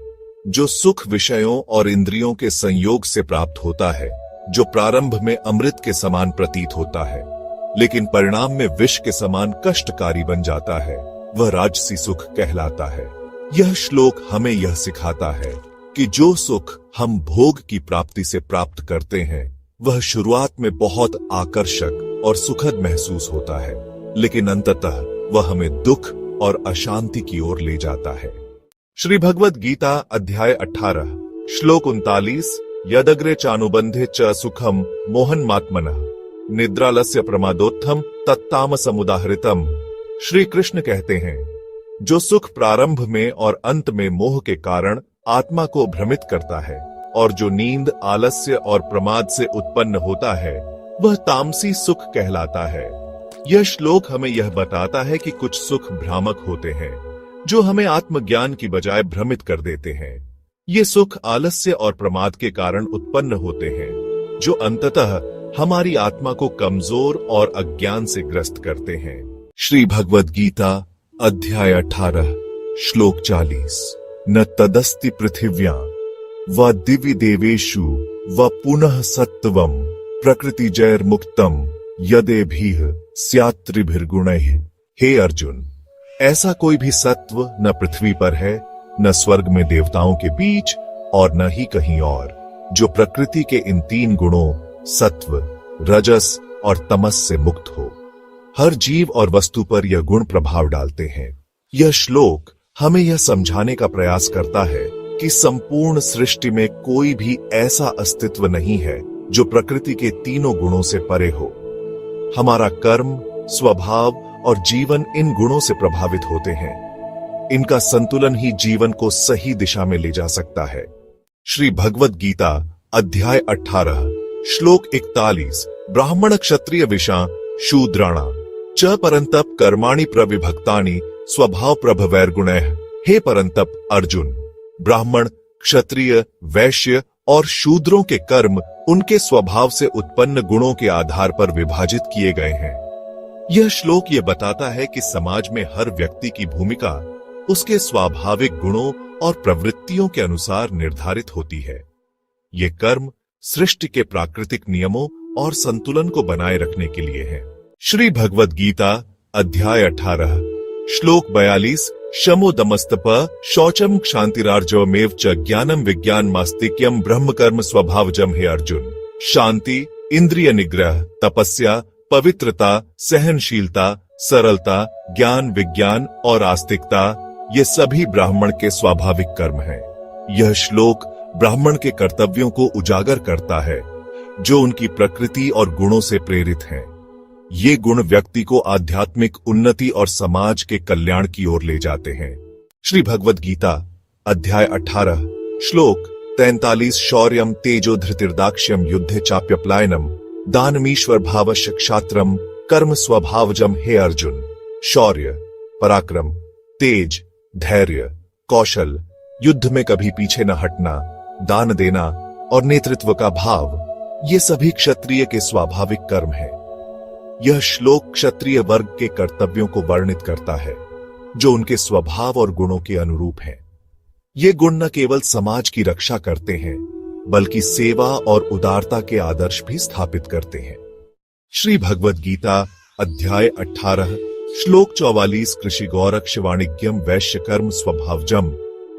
जो सुख विषयों और इंद्रियों के संयोग से प्राप्त होता है, जो प्रारंभ में अमृत के समान प्रतीत होता है, लेकिन परिणाम में विष के समान कष्टकारी बन जाता है, वह राजसी सुख कहलाता है। यह श्लोक हमें यह सिखाता है कि जो सुख हम भोग की प्राप्ति से प्राप्त करते हैं, वह शुरुआत में बहुत आकर्षक और सुखद महसूस होता है, लेकिन अंततः वह हमें दुख और अशांति की ओर ले जाता है। श्री भगवद गीता अध्याय 18 श्लोक 39 यदग्रे चानुबंधे च सुखम मोहनमात्मनः निद्रालस्य प्रमादोत्थम तत्तामसमुदाहृतम्। श्री कृष्ण कहते हैं, जो सुख प्रारंभ में और अंत में मोह के कारण आत्मा को भ्रमित करता है, और जो नींद, आलस्य और प्रमाद से उत्पन्न होता है, वह तामसी सुख कहलाता है। यह श्लोक हमें यह बताता है कि कुछ सुख भ्रामक होते हैं, जो हमें आत्मज्ञान की बजाय भ्रमित कर देते हैं। ये सुख आलस्य और प्रमाद के कारण उत्पन्न होते हैं, जो अंततः हमारी आत्मा को कमजोर और अज्ञान से ग्रस्त करते हैं। श्री भगवद गीता अध्याय 18 श्लोक 40 न तदस्ति पृथिव्यां व दिवि देवेषु व पुनः सत्वम प्रकृति जैर्मुक्तम यदेभिः स्यात्रिभिर्गुणैः। हे अर्जुन, ऐसा कोई भी सत्व न पृथ्वी पर है, न स्वर्ग में देवताओं के बीच, और न ही कहीं और, जो प्रकृति के इन 3 गुणों सत्व, रजस और तमस से मुक्त हो। हर जीव और वस्तु पर यह गुण प्रभाव डालते हैं। यह श्लोक हमें यह समझाने का प्रयास करता है कि संपूर्ण सृष्टि में कोई भी ऐसा अस्तित्व नहीं है जो प्रकृति के तीनों गुणों से परे हो। हमारा कर्म, स्वभाव और जीवन इन गुणों से प्रभावित होते हैं। इनका संतुलन ही जीवन को सही दिशा में ले जा सकता है। श्री भगवद गीता अध्याय 18 श्लोक 41 ब्राह्मण क्षत्रिय विषा शूद्राणा च परंतप कर्माणि प्रविभक्तानि स्वभाव प्रभवैर्गुणैः। हे परंतप अर्जुन, ब्राह्मण, क्षत्रिय, वैश्य और शूद्रों के कर्म उनके स्वभाव से उत्पन्न गुणों के आधार पर विभाजित किए गए हैं। यह श्लोक यह बताता है कि समाज में हर व्यक्ति की भूमिका उसके स्वाभाविक गुणों और प्रवृत्तियों के अनुसार निर्धारित होती है। ये कर्म सृष्टि के प्राकृतिक नियमों और संतुलन को बनाए रखने के लिए है। श्री भगवद गीता अध्याय 18 श्लोक 42 शमो दमस्तप शौचम क्षांतिरार्जवमेव च ज्ञानम विज्ञान मास्तिक्यम ब्रह्म कर्म स्वभावजम। हे अर्जुन, शांति, इंद्रिय निग्रह, तपस्या, पवित्रता, सहनशीलता, सरलता, ज्ञान, विज्ञान और आस्तिकता, ये सभी ब्राह्मण के स्वाभाविक कर्म हैं। यह श्लोक ब्राह्मण के कर्तव्यों को उजागर करता है, जो उनकी प्रकृति और गुणों से प्रेरित हैं। ये गुण व्यक्ति को आध्यात्मिक उन्नति और समाज के कल्याण की ओर ले जाते हैं। श्री भगवद गीता अध्याय 18 श्लोक 43 शौर्यम तेजो धृतिर्दाक्ष्यम युद्धे चाप्यप्लायनम दानमीश्वर भावश्य क्षात्रम कर्म स्वभावजम। हे अर्जुन, शौर्य, पराक्रम, तेज, धैर्य, कौशल, युद्ध में कभी पीछे न हटना, दान देना और नेतृत्व का भाव, ये सभी क्षत्रिय के स्वाभाविक कर्म हैं। यह श्लोक क्षत्रिय वर्ग के कर्तव्यों को वर्णित करता है, जो उनके स्वभाव और गुणों के अनुरूप हैं। ये गुण न केवल समाज की रक्षा करते हैं, बल्कि सेवा और उदारता के आदर्श भी स्थापित करते हैं। श्री भगवद गीता अध्याय 18 श्लोक 44 कृषि गौरक्ष वाणिज्यम वैश्य कर्म स्वभावजम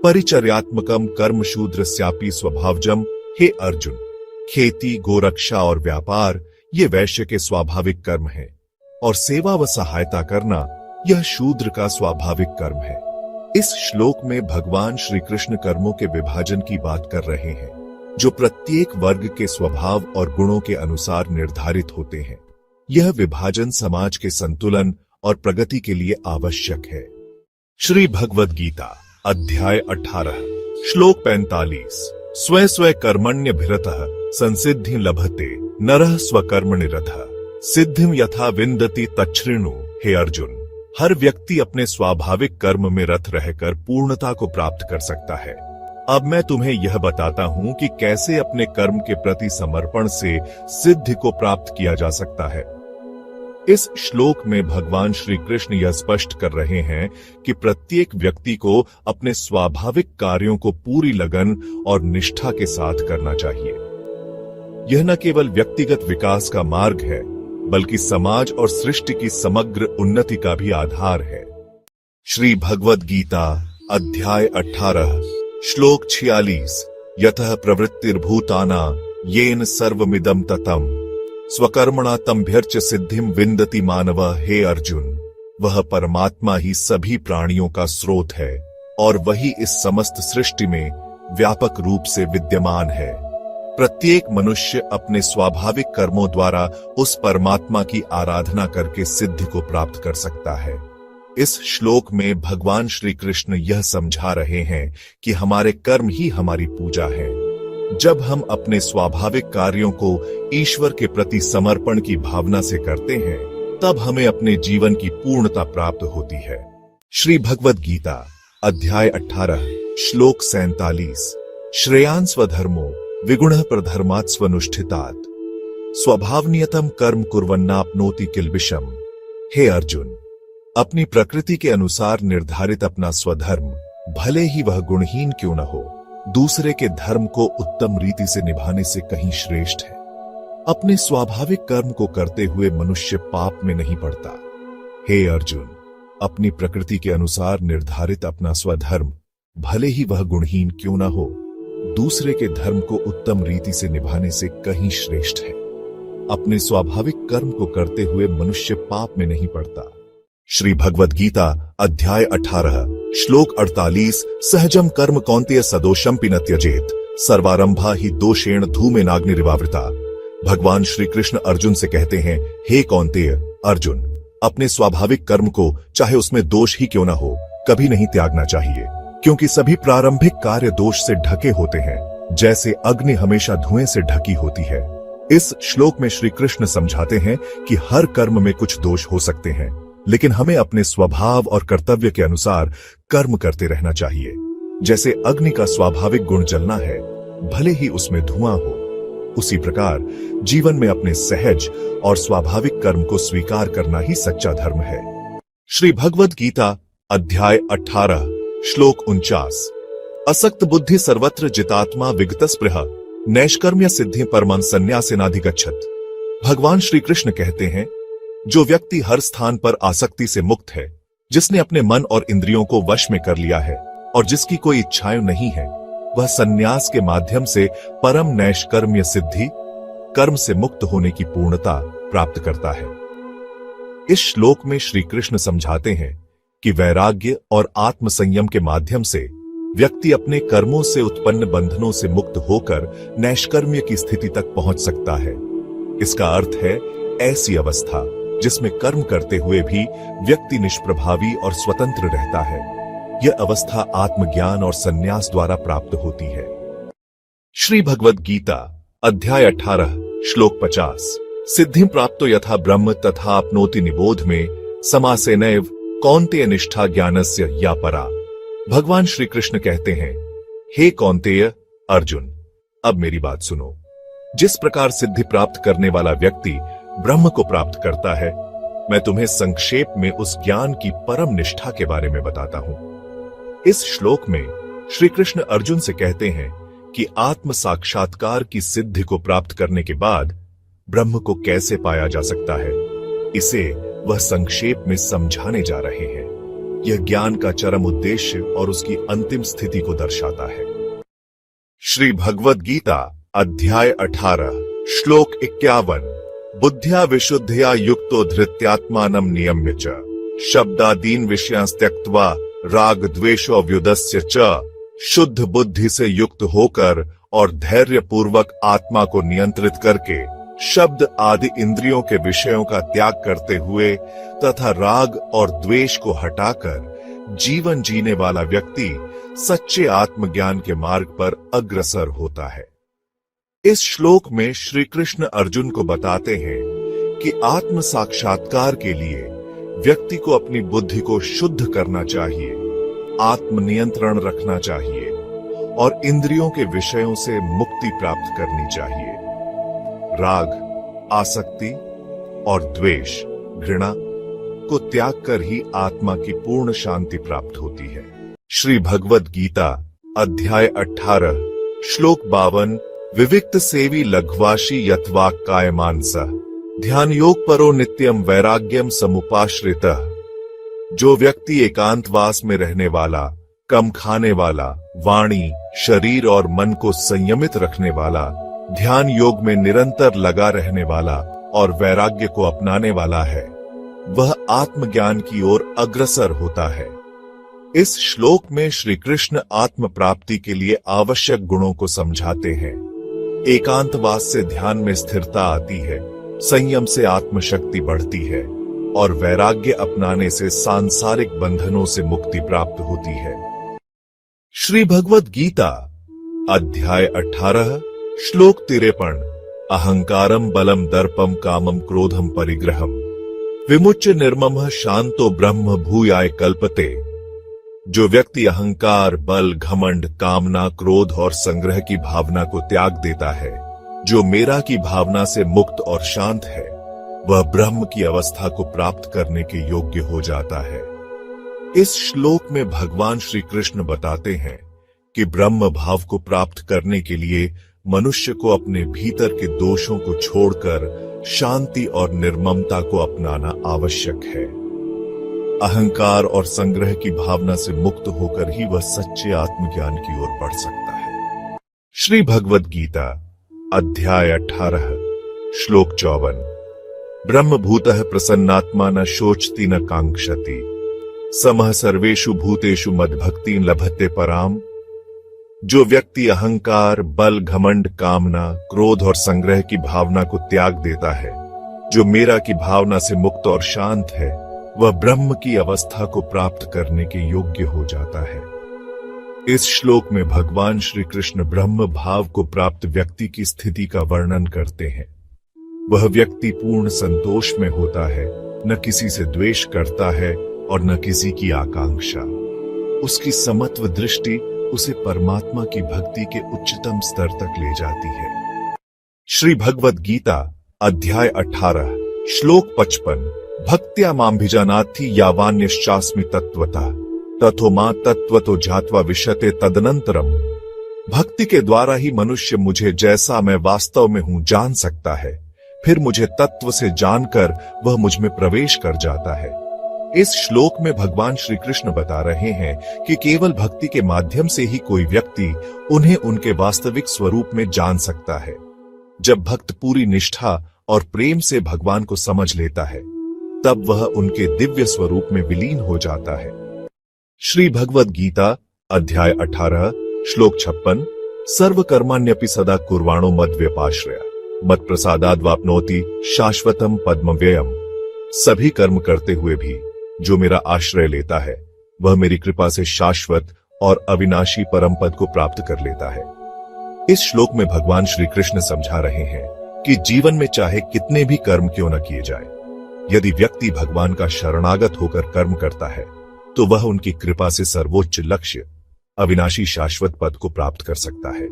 परिचर्यात्मकम कर्म शूद्रस्यापि स्वभावजम। हे अर्जुन, खेती, गोरक्षा और व्यापार ये वैश्य के स्वाभाविक कर्म हैं, और सेवा व सहायता करना यह शूद्र का स्वाभाविक कर्म है। इस श्लोक में भगवान श्री कृष्ण कर्मों के विभाजन की बात कर रहे हैं, जो प्रत्येक वर्ग के स्वभाव और गुणों के अनुसार निर्धारित होते हैं। यह विभाजन समाज के संतुलन और प्रगति के लिए आवश्यक है। श्री भगवद गीता अध्याय 18 श्लोक 45 स्व स्व कर्मण्यभिरतः संसिद्धि लभते नरः स्वकर्मनिरतः सिद्धिम यथा विन्दति तच्छृणु। हे अर्जुन, हर व्यक्ति अपने स्वाभाविक कर्म में रत रहकर पूर्णता को प्राप्त कर सकता है। अब मैं तुम्हें यह बताता हूं कि कैसे अपने कर्म के प्रति समर्पण से सिद्धि को प्राप्त किया जा सकता है। इस श्लोक में भगवान श्री कृष्ण यह स्पष्ट कर रहे हैं कि प्रत्येक व्यक्ति को अपने स्वाभाविक कार्यों को पूरी लगन और निष्ठा के साथ करना चाहिए। यह न केवल व्यक्तिगत विकास का मार्ग है, बल्कि समाज और सृष्टि की समग्र उन्नति का भी आधार है। श्री भगवद गीता अध्याय 18 श्लोक 46 यतः प्रवृत्तिर्भूताना येन सर्वमिदं ततम् स्वकर्मणा तम्भ्यर्च सिद्धिम विन्दति मानव। हे अर्जुन, वह परमात्मा ही सभी प्राणियों का स्रोत है और वही इस समस्त सृष्टि में व्यापक रूप से विद्यमान है। प्रत्येक मनुष्य अपने स्वाभाविक कर्मों द्वारा उस परमात्मा की आराधना करके सिद्धि को प्राप्त कर सकता है। इस श्लोक में भगवान श्री कृष्ण यह समझा रहे हैं कि हमारे कर्म ही हमारी पूजा है। जब हम अपने स्वाभाविक कार्यों को ईश्वर के प्रति समर्पण की भावना से करते हैं, तब हमें अपने जीवन की पूर्णता प्राप्त होती है। श्री भगवद गीता अध्याय 18 श्लोक 47 श्रेयान् स्वधर्मो विगुणः प्रधर्मात् स्वनुष्ठितात् स्वभावनियतम कर्म कुर्वन्नाप्नोति किल्बिषम्। हे अर्जुन, अपनी प्रकृति के अनुसार निर्धारित अपना स्वधर्म, भले ही वह गुणहीन क्यों न हो, दूसरे के धर्म को उत्तम रीति से निभाने से कहीं श्रेष्ठ है। अपने स्वाभाविक कर्म को करते हुए मनुष्य पाप में नहीं पड़ता। हे अर्जुन, अपनी प्रकृति के अनुसार निर्धारित अपना स्वधर्म, भले ही वह गुणहीन क्यों न हो, दूसरे के धर्म को उत्तम रीति से निभाने से कहीं श्रेष्ठ है। अपने स्वाभाविक कर्म को करते हुए मनुष्य पाप में नहीं पड़ता। श्री भगवद गीता अध्याय 18 श्लोक 48 सहजम कर्म कौन्तेय सदोषम न त्यजेत सर्वारंभा ही दोषेण धूमेनाग्निरिवावृता। भगवान श्री कृष्ण अर्जुन से कहते हैं, हे कौन्तेय अर्जुन, अपने स्वाभाविक कर्म को चाहे उसमें दोष ही क्यों न हो, कभी नहीं त्यागना चाहिए, क्योंकि सभी प्रारंभिक कार्य दोष से ढके होते हैं, जैसे अग्नि हमेशा धुएं से ढकी होती है। इस श्लोक में श्री कृष्ण समझाते हैं कि हर कर्म में कुछ दोष हो सकते हैं, लेकिन हमें अपने स्वभाव और कर्तव्य के अनुसार कर्म करते रहना चाहिए। जैसे अग्नि का स्वाभाविक गुण जलना है, भले ही उसमें धुआं हो, उसी प्रकार जीवन में अपने सहज और स्वाभाविक कर्म को स्वीकार करना ही सच्चा धर्म है। श्री भगवद गीता अध्याय 18 श्लोक 49 असक्त बुद्धि सर्वत्र जितात्मा विगतस्पृह नैष्कर्म्य सिद्धि परमं संन्यासेनाधिगच्छत। भगवान श्री कृष्ण कहते हैं, जो व्यक्ति हर स्थान पर आसक्ति से मुक्त है, जिसने अपने मन और इंद्रियों को वश में कर लिया है और जिसकी कोई इच्छाएं नहीं है, वह संन्यास के माध्यम से परम नैष्कर्म्य सिद्धि, कर्म से मुक्त होने की पूर्णता प्राप्त करता है। इस श्लोक में श्री कृष्ण समझाते हैं कि वैराग्य और आत्म संयम के माध्यम से व्यक्ति अपने कर्मों से उत्पन्न बंधनों से मुक्त होकर नैष्कर्म्य की स्थिति तक पहुंच सकता है। इसका अर्थ है ऐसी अवस्था जिसमें कर्म करते हुए भी व्यक्ति निष्प्रभावी और स्वतंत्र रहता है। यह अवस्था आत्मज्ञान और संन्यास द्वारा प्राप्त होती है। श्री भगवद गीता अध्याय 18 श्लोक 50 सिद्धिं प्राप्तो यथा ब्रह्म तथा आपनोति निबोध में समासेनैव कौन्तेय निष्ठा ज्ञानस्य या परा। भगवान श्री कृष्ण कहते हैं, हे कौन्तेय अर्जुन, अब मेरी बात सुनो। जिस प्रकार सिद्धि प्राप्त करने वाला व्यक्ति ब्रह्म को प्राप्त करता है, मैं तुम्हें संक्षेप में उस ज्ञान की परम निष्ठा के बारे में बताता हूं। इस श्लोक में श्री कृष्ण अर्जुन से कहते हैं कि आत्म साक्षात्कार की सिद्धि को प्राप्त करने के बाद ब्रह्म को कैसे पाया जा सकता है, इसे वह संक्षेप में समझाने जा रहे हैं। यह ज्ञान का चरम उद्देश्य और उसकी अंतिम स्थिति को दर्शाता है। श्री भगवद गीता अध्याय 18 श्लोक 51 बुद्ध्या विशुद्धया युक्तो धृत्यात्मानं नियम्य च शब्दादीन विषयांस्त्यक्त्वा राग द्वेषो व्युदस्य च शुद्ध बुद्धि से युक्त होकर और धैर्य पूर्वक आत्मा को नियंत्रित करके शब्द आदि इंद्रियों के विषयों का त्याग करते हुए तथा राग और द्वेष को हटाकर जीवन जीने वाला व्यक्ति सच्चे आत्मज्ञान के मार्ग पर अग्रसर होता है। इस श्लोक में श्री कृष्ण अर्जुन को बताते हैं कि आत्म साक्षात्कार के लिए व्यक्ति को अपनी बुद्धि को शुद्ध करना चाहिए, आत्मनियंत्रण रखना चाहिए और इंद्रियों के विषयों से मुक्ति प्राप्त करनी चाहिए। राग, आसक्ति और द्वेष, घृणा को त्याग कर ही आत्मा की पूर्ण शांति प्राप्त होती है। श्री भगवद गीता अध्याय 18 श्लोक 52 विविक्त सेवी लघ्वाशी यथवाक कायमानस ध्यान योग परो नित्यम वैराग्यम समुपाश्रितः। जो व्यक्ति एकांतवास में रहने वाला, कम खाने वाला, वाणी, शरीर और मन को संयमित रखने वाला, ध्यान योग में निरंतर लगा रहने वाला और वैराग्य को अपनाने वाला है, वह आत्मज्ञान की ओर अग्रसर होता है। इस श्लोक में श्री कृष्ण आत्म प्राप्ति के लिए आवश्यक गुणों को समझाते हैं। एकांतवास से ध्यान में स्थिरता आती है, संयम से आत्मशक्ति बढ़ती है और वैराग्य अपनाने से सांसारिक बंधनों से मुक्ति प्राप्त होती है। श्री भगवद गीता अध्याय 18 श्लोक 53 अहंकारम बलम दर्पम कामम क्रोधम परिग्रहम विमुच्य निर्ममः शांतो ब्रह्म भूयाय कल्पते। जो व्यक्ति अहंकार, बल, घमंड, कामना, क्रोध और संग्रह की भावना को त्याग देता है, जो मेरा की भावना से मुक्त और शांत है, वह ब्रह्म की अवस्था को प्राप्त करने के योग्य हो जाता है। इस श्लोक में भगवान श्री कृष्ण बताते हैं कि ब्रह्म भाव को प्राप्त करने के लिए मनुष्य को अपने भीतर के दोषों को छोड़कर शांति और निर्ममता को अपनाना आवश्यक है। अहंकार और संग्रह की भावना से मुक्त होकर ही वह सच्चे आत्मज्ञान की ओर बढ़ सकता है। श्री भगवद गीता अध्याय 18 श्लोक 54 ब्रह्मभूतः प्रसन्नात्मा न शोचति न कांक्षति समः सर्वेषु भूतेषु मद्भक्तिं लभते पराम। जो व्यक्ति अहंकार, बल, घमंड, कामना, क्रोध और संग्रह की भावना को त्याग देता है, जो मेरा की भावना से मुक्त और शांत है, वह ब्रह्म की अवस्था को प्राप्त करने के योग्य हो जाता है। इस श्लोक में भगवान श्री कृष्ण ब्रह्म भाव को प्राप्त व्यक्ति की स्थिति का वर्णन करते हैं। वह व्यक्ति पूर्ण संतोष में होता है, न किसी से द्वेष करता है और न किसी की आकांक्षा। उसकी समत्व दृष्टि उसे परमात्मा की भक्ति के उच्चतम स्तर तक ले जाती है। श्री भगवद गीता अध्याय 18 श्लोक 55 भक्त्या मां भिजानाथि यावान्यश्चास्मि तत्वतः तथो मां तत्वतो जात्वा विशते तदनंतरम। भक्ति के द्वारा ही मनुष्य मुझे जैसा मैं वास्तव में हूं जान सकता है, फिर मुझे तत्व से जानकर वह मुझ में प्रवेश कर जाता है। इस श्लोक में भगवान श्री कृष्ण बता रहे हैं कि केवल भक्ति के माध्यम से ही कोई व्यक्ति उन्हें उनके वास्तविक स्वरूप में जान सकता है। जब भक्त पूरी निष्ठा और प्रेम से भगवान को समझ लेता है, तब वह उनके दिव्य स्वरूप में विलीन हो जाता है। श्री भगवद गीता अध्याय 18 श्लोक 56 सर्वकर्माण्यपि सदा कुर्वाणो मद्व्यपाश्रय मत प्रसादाद्वाप्नोति शाश्वतम पद्मव्ययम। सभी कर्म करते हुए भी जो मेरा आश्रय लेता है, वह मेरी कृपा से शाश्वत और अविनाशी परम पद को प्राप्त कर लेता है। इस श्लोक में भगवान श्री कृष्ण समझा रहे हैं कि जीवन में चाहे कितने भी कर्म क्यों न किए जाए, यदि व्यक्ति भगवान का शरणागत होकर कर्म करता है, तो वह उनकी कृपा से सर्वोच्च लक्ष्य अविनाशी शाश्वत पद को प्राप्त कर सकता है।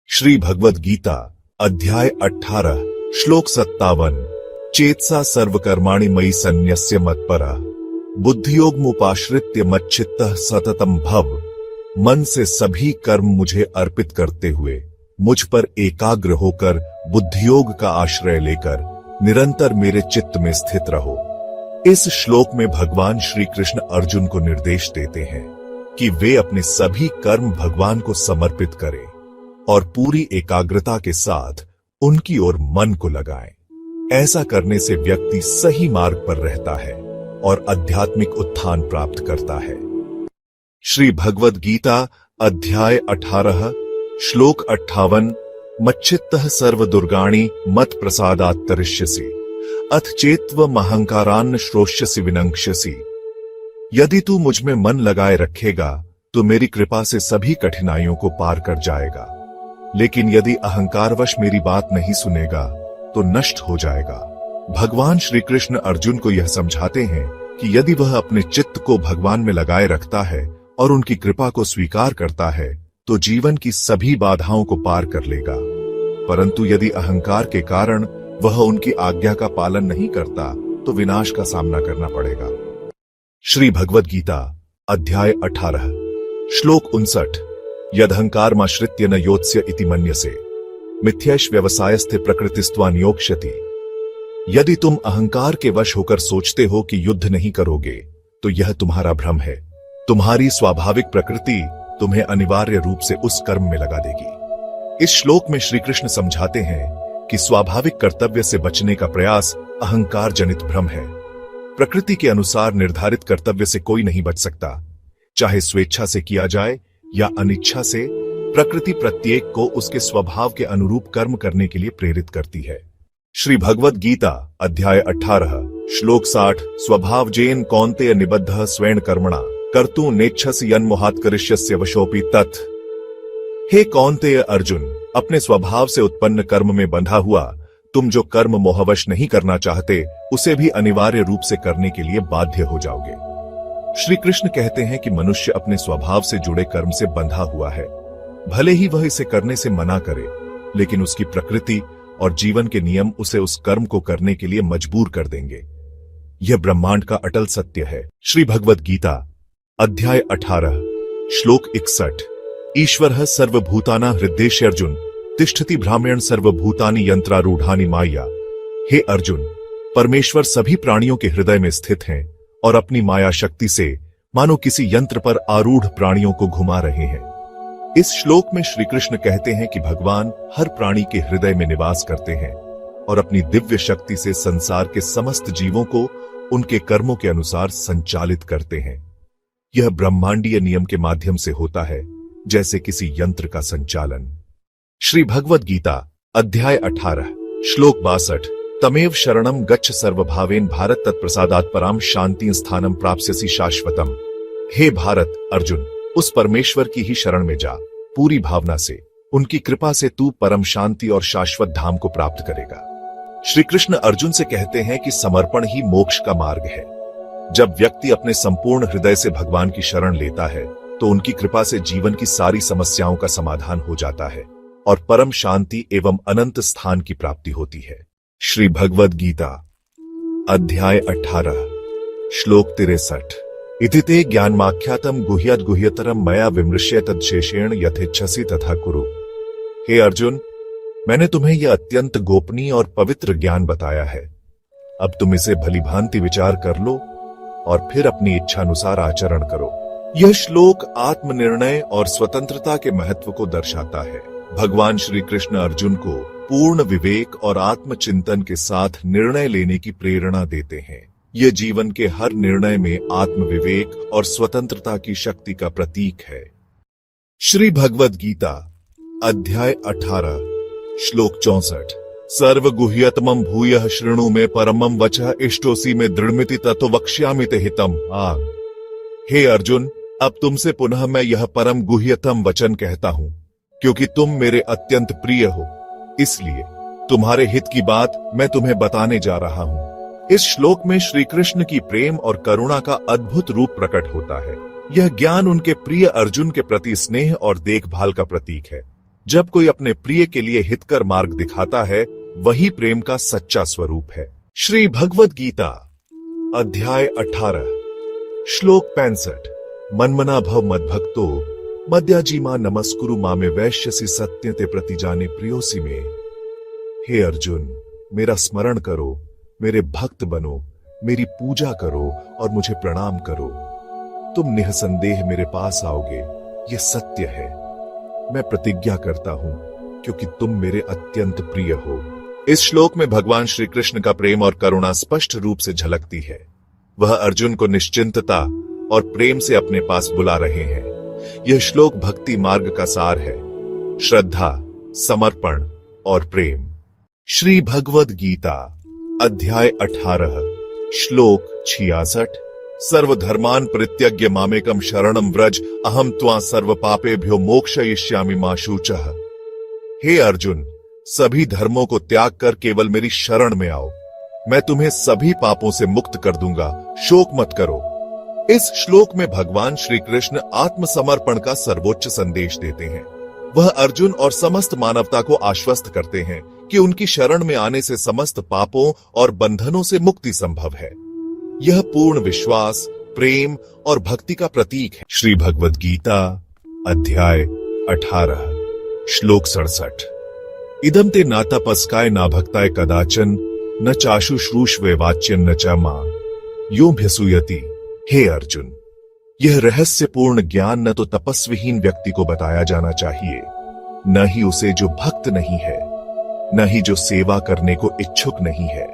श्री भगवद गीता अध्याय 18 श्लोक 57 चेतसा सर्वकर्माणि मयि सन्न्यस्य मत्परा बुद्धियोगमुपाश्रित्य मच्चित्तः सततम भव। मन से सभी कर्म मुझे अर्पित करते हुए मुझ पर एकाग्र होकर बुद्धियोग का आश्रय लेकर निरंतर मेरे चित्त में स्थित रहो। इस श्लोक में भगवान श्री कृष्ण अर्जुन को निर्देश देते हैं कि वे अपने सभी कर्म भगवान को समर्पित करें और पूरी एकाग्रता के साथ उनकी ओर मन को लगाएं। ऐसा करने से व्यक्ति सही मार्ग पर रहता है और आध्यात्मिक उत्थान प्राप्त करता है। श्री भगवद गीता अध्याय 18 श्लोक 58 मच्चित्तः सर्व दुर्गाणि मत प्रसादात् तरिष्यसि अथ चेत्त्वम् अहंकारान् श्रोष्यसि विनङ्क्ष्यसि। यदि तू मुझ में मन लगाए रखेगा तो मेरी कृपा से सभी कठिनाइयों को पार कर जाएगा, लेकिन यदि अहंकारवश मेरी बात नहीं सुनेगा तो नष्ट हो जाएगा। भगवान श्री कृष्ण अर्जुन को यह समझाते हैं कि यदि वह अपने चित्त को भगवान में लगाए रखता है और उनकी कृपा को स्वीकार करता है तो जीवन की सभी बाधाओं को पार कर लेगा, परंतु यदि अहंकार के कारण वह उनकी आज्ञा का पालन नहीं करता तो विनाश का सामना करना पड़ेगा। श्री भगवद गीता अध्याय 18 श्लोक 59 यदहंकारमाश्रित्य न योत्स्य इति मन्यसे मिथ्यैष व्यवसायस्थे प्रकृतिस्त्वा नियोक्ष्यति। यदि तुम अहंकार के वश होकर सोचते हो कि युद्ध नहीं करोगे तो यह तुम्हारा भ्रम है। तुम्हारी स्वाभाविक प्रकृति तुम्हें अनिवार्य रूप से उस कर्म में लगा देगी। इस श्लोक में श्री कृष्ण समझाते हैं कि स्वाभाविक कर्तव्य से बचने का प्रयास अहंकार जनित भ्रम है। प्रकृति के अनुसार निर्धारित कर्तव्य से कोई नहीं बच सकता, चाहे स्वेच्छा से किया जाए या अनिच्छा से। प्रकृति प्रत्येक को उसके स्वभाव के अनुरूप कर्म करने के लिए प्रेरित करती है। श्री भगवद गीता अध्याय 18 श्लोक 60 स्वभावजेन कौन्तेय निबद्धः स्वेन कर्मणा कर्तुं नेच्छसि यन्मोहात् करिष्यस्य वशोऽपि तत्। हे कौन्तेय अर्जुन, अपने स्वभाव से उत्पन्न कर्म में बंधा हुआ तुम जो कर्म मोहवश नहीं करना चाहते उसे भी अनिवार्य रूप से करने के लिए बाध्य हो जाओगे। श्री कृष्ण कहते हैं कि मनुष्य अपने स्वभाव से जुड़े कर्म से बंधा हुआ है। भले ही वह इसे करने से मना करे, लेकिन उसकी प्रकृति और जीवन के नियम उसे उस कर्म को करने के लिए मजबूर कर देंगे। यह ब्रह्मांड का अटल सत्य है। श्री भगवद गीता अध्याय 18 श्लोक 61 ईश्वरः सर्वभूतानां हृद्देशेऽर्जुन तिष्ठति भ्राम्येण सर्वभूतानि यंत्रारूढ़ानि माया। हे अर्जुन, परमेश्वर सभी प्राणियों के हृदय में स्थित हैं और अपनी माया शक्ति से मानो किसी यंत्र पर आरूढ़ प्राणियों को घुमा रहे हैं। इस श्लोक में श्री कृष्ण कहते हैं कि भगवान हर प्राणी के हृदय में निवास करते हैं और अपनी दिव्य शक्ति से संसार के समस्त जीवों को उनके कर्मों के अनुसार संचालित करते हैं। यह ब्रह्मांडीय नियम के माध्यम से होता है, जैसे किसी यंत्र का संचालन। श्री भगवद गीता अध्याय 18 श्लोक 62 तमेव शरणम गच्छ सर्वभावेन भारत तत्प्रसादात् पराम शांति स्थानम प्राप्स्यसि शाश्वतम। हे भारत अर्जुन, उस परमेश्वर की ही शरण में जा, पूरी भावना से। उनकी कृपा से तू परम शांति और शाश्वत धाम को प्राप्त करेगा। श्री कृष्ण अर्जुन से कहते हैं कि समर्पण ही मोक्ष का मार्ग है। जब व्यक्ति अपने संपूर्ण हृदय से भगवान की शरण लेता है तो उनकी कृपा से जीवन की सारी समस्याओं का समाधान हो जाता है और परम शांति एवं अनंत स्थान की प्राप्ति होती है। श्री भगवद गीता अध्याय 18 श्लोक 63 इति ते ज्ञानमाख्यातम गुह्यत गुह्यतरम मया विमृश्य तद्शेषेण यथेच्छसि तथा कुरु। हे अर्जुन, मैंने तुम्हें यह अत्यंत गोपनीय और पवित्र ज्ञान बताया है। अब तुम इसे भलीभांति विचार कर लो और फिर अपनी इच्छानुसार आचरण करो। यह श्लोक आत्मनिर्णय और स्वतंत्रता के महत्व को दर्शाता है। भगवान श्री कृष्ण अर्जुन को पूर्ण विवेक और आत्मचिंतन के साथ निर्णय लेने की प्रेरणा देते हैं। यह जीवन के हर निर्णय में आत्मविवेक और स्वतंत्रता की शक्ति का प्रतीक है। श्री भगवद गीता अध्याय 18 श्लोक 64 सर्वगुह्यतमं भूयः शृणु मे परमं वचः इष्टोसी में दृढ़मिति ततो वक्ष्यामि ते हितम्। हे अर्जुन, अब तुमसे पुनः मैं यह परम गुह्यतम वचन कहता हूं, क्योंकि तुम मेरे अत्यंत प्रिय हो, इसलिए तुम्हारे हित की बात मैं तुम्हें बताने जा रहा हूं। इस श्लोक में श्री कृष्ण की प्रेम और करुणा का अद्भुत रूप प्रकट होता है। यह ज्ञान उनके प्रिय अर्जुन के प्रति स्नेह और देखभाल का प्रतीक है। जब कोई अपने प्रिय के लिए हितकर मार्ग दिखाता है, वही प्रेम का सच्चा स्वरूप है। श्री भगवद गीता अध्याय 18 श्लोक 65 मन्मना भव मद्भक्तो मद्याजीमा नमस्कुरु मामे वैश्यसि सत्यते प्रतिजाने प्रियोसी में। हे अर्जुन, मेरा स्मरण करो, मेरे भक्त बनो, मेरी पूजा करो और मुझे प्रणाम करो। तुम निःसंदेह मेरे पास आओगे, यह सत्य है। मैं प्रतिज्ञा करता हूं क्योंकि तुम मेरे अत्यंत प्रिय हो। इस श्लोक में भगवान श्री कृष्ण का प्रेम और करुणा स्पष्ट रूप से झलकती है। वह अर्जुन को निश्चिंतता और प्रेम से अपने पास बुला रहे हैं। यह श्लोक भक्ति मार्ग का सार है, श्रद्धा, समर्पण और प्रेम। श्री भगवद गीता अध्याय 18 श्लोक 66। सर्वधर्मान् परित्यज्य मामेकं शरणं व्रज अहम त्वा सर्व पापेभ्यो मोक्षयिष्यामि मा शुचः। हे अर्जुन, सभी धर्मों को त्याग कर केवल मेरी शरण में आओ, मैं तुम्हें सभी पापों से मुक्त कर दूंगा, शोक मत करो। इस श्लोक में भगवान श्री कृष्ण आत्मसमर्पण का सर्वोच्च संदेश देते हैं। वह अर्जुन और समस्त मानवता को आश्वस्त करते हैं कि उनकी शरण में आने से समस्त पापों और बंधनों से मुक्ति संभव है। यह पूर्ण विश्वास, प्रेम और भक्ति का प्रतीक है। श्री भगवद गीता अध्याय 18 श्लोक 67। इदं ते न तपस्काय न भक्ताय कदाचन न चाशुश्रूषवे वाच्यं न च मां योऽभ्यसूयति। हे अर्जुन, यह रहस्यपूर्ण ज्ञान न तो तपस्विहीन व्यक्ति को बताया जाना चाहिए, न ही उसे जो भक्त नहीं है, न ही जो सेवा करने को इच्छुक नहीं है,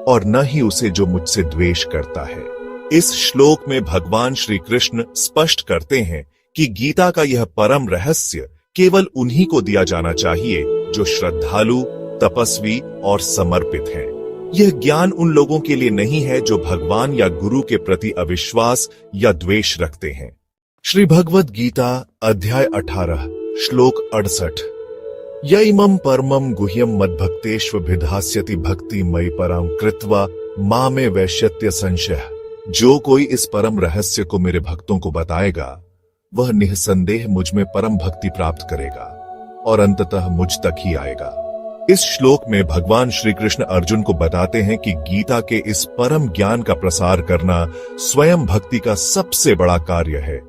और न ही उसे जो मुझसे द्वेष करता है। इस श्लोक में भगवान श्री कृष्ण स्पष्ट करते हैं कि गीता का यह परम रहस्य केवल उन्हीं को दिया जाना चाहिए जो श्रद्धालु, तपस्वी और समर्पित हैं। यह ज्ञान उन लोगों के लिए नहीं है जो भगवान या गुरु के प्रति अविश्वास या द्वेष रखते हैं। श्री भगवद गीता अध्याय 18 श्लोक 68। य इमं परमं गुह्यं मद्भक्तेष्वभिधास्यति भक्ति मयि परां कृत्वा मामे वैश्यत्य संशय। जो कोई इस परम रहस्य को मेरे भक्तों को बताएगा, वह निःसंदेह मुझ में परम भक्ति प्राप्त करेगा और अंततः मुझ तक ही आएगा। इस श्लोक में भगवान श्री कृष्ण अर्जुन को बताते हैं कि गीता के इस परम ज्ञान का प्रसार करना स्वयं भक्ति का सबसे बड़ा कार्य है।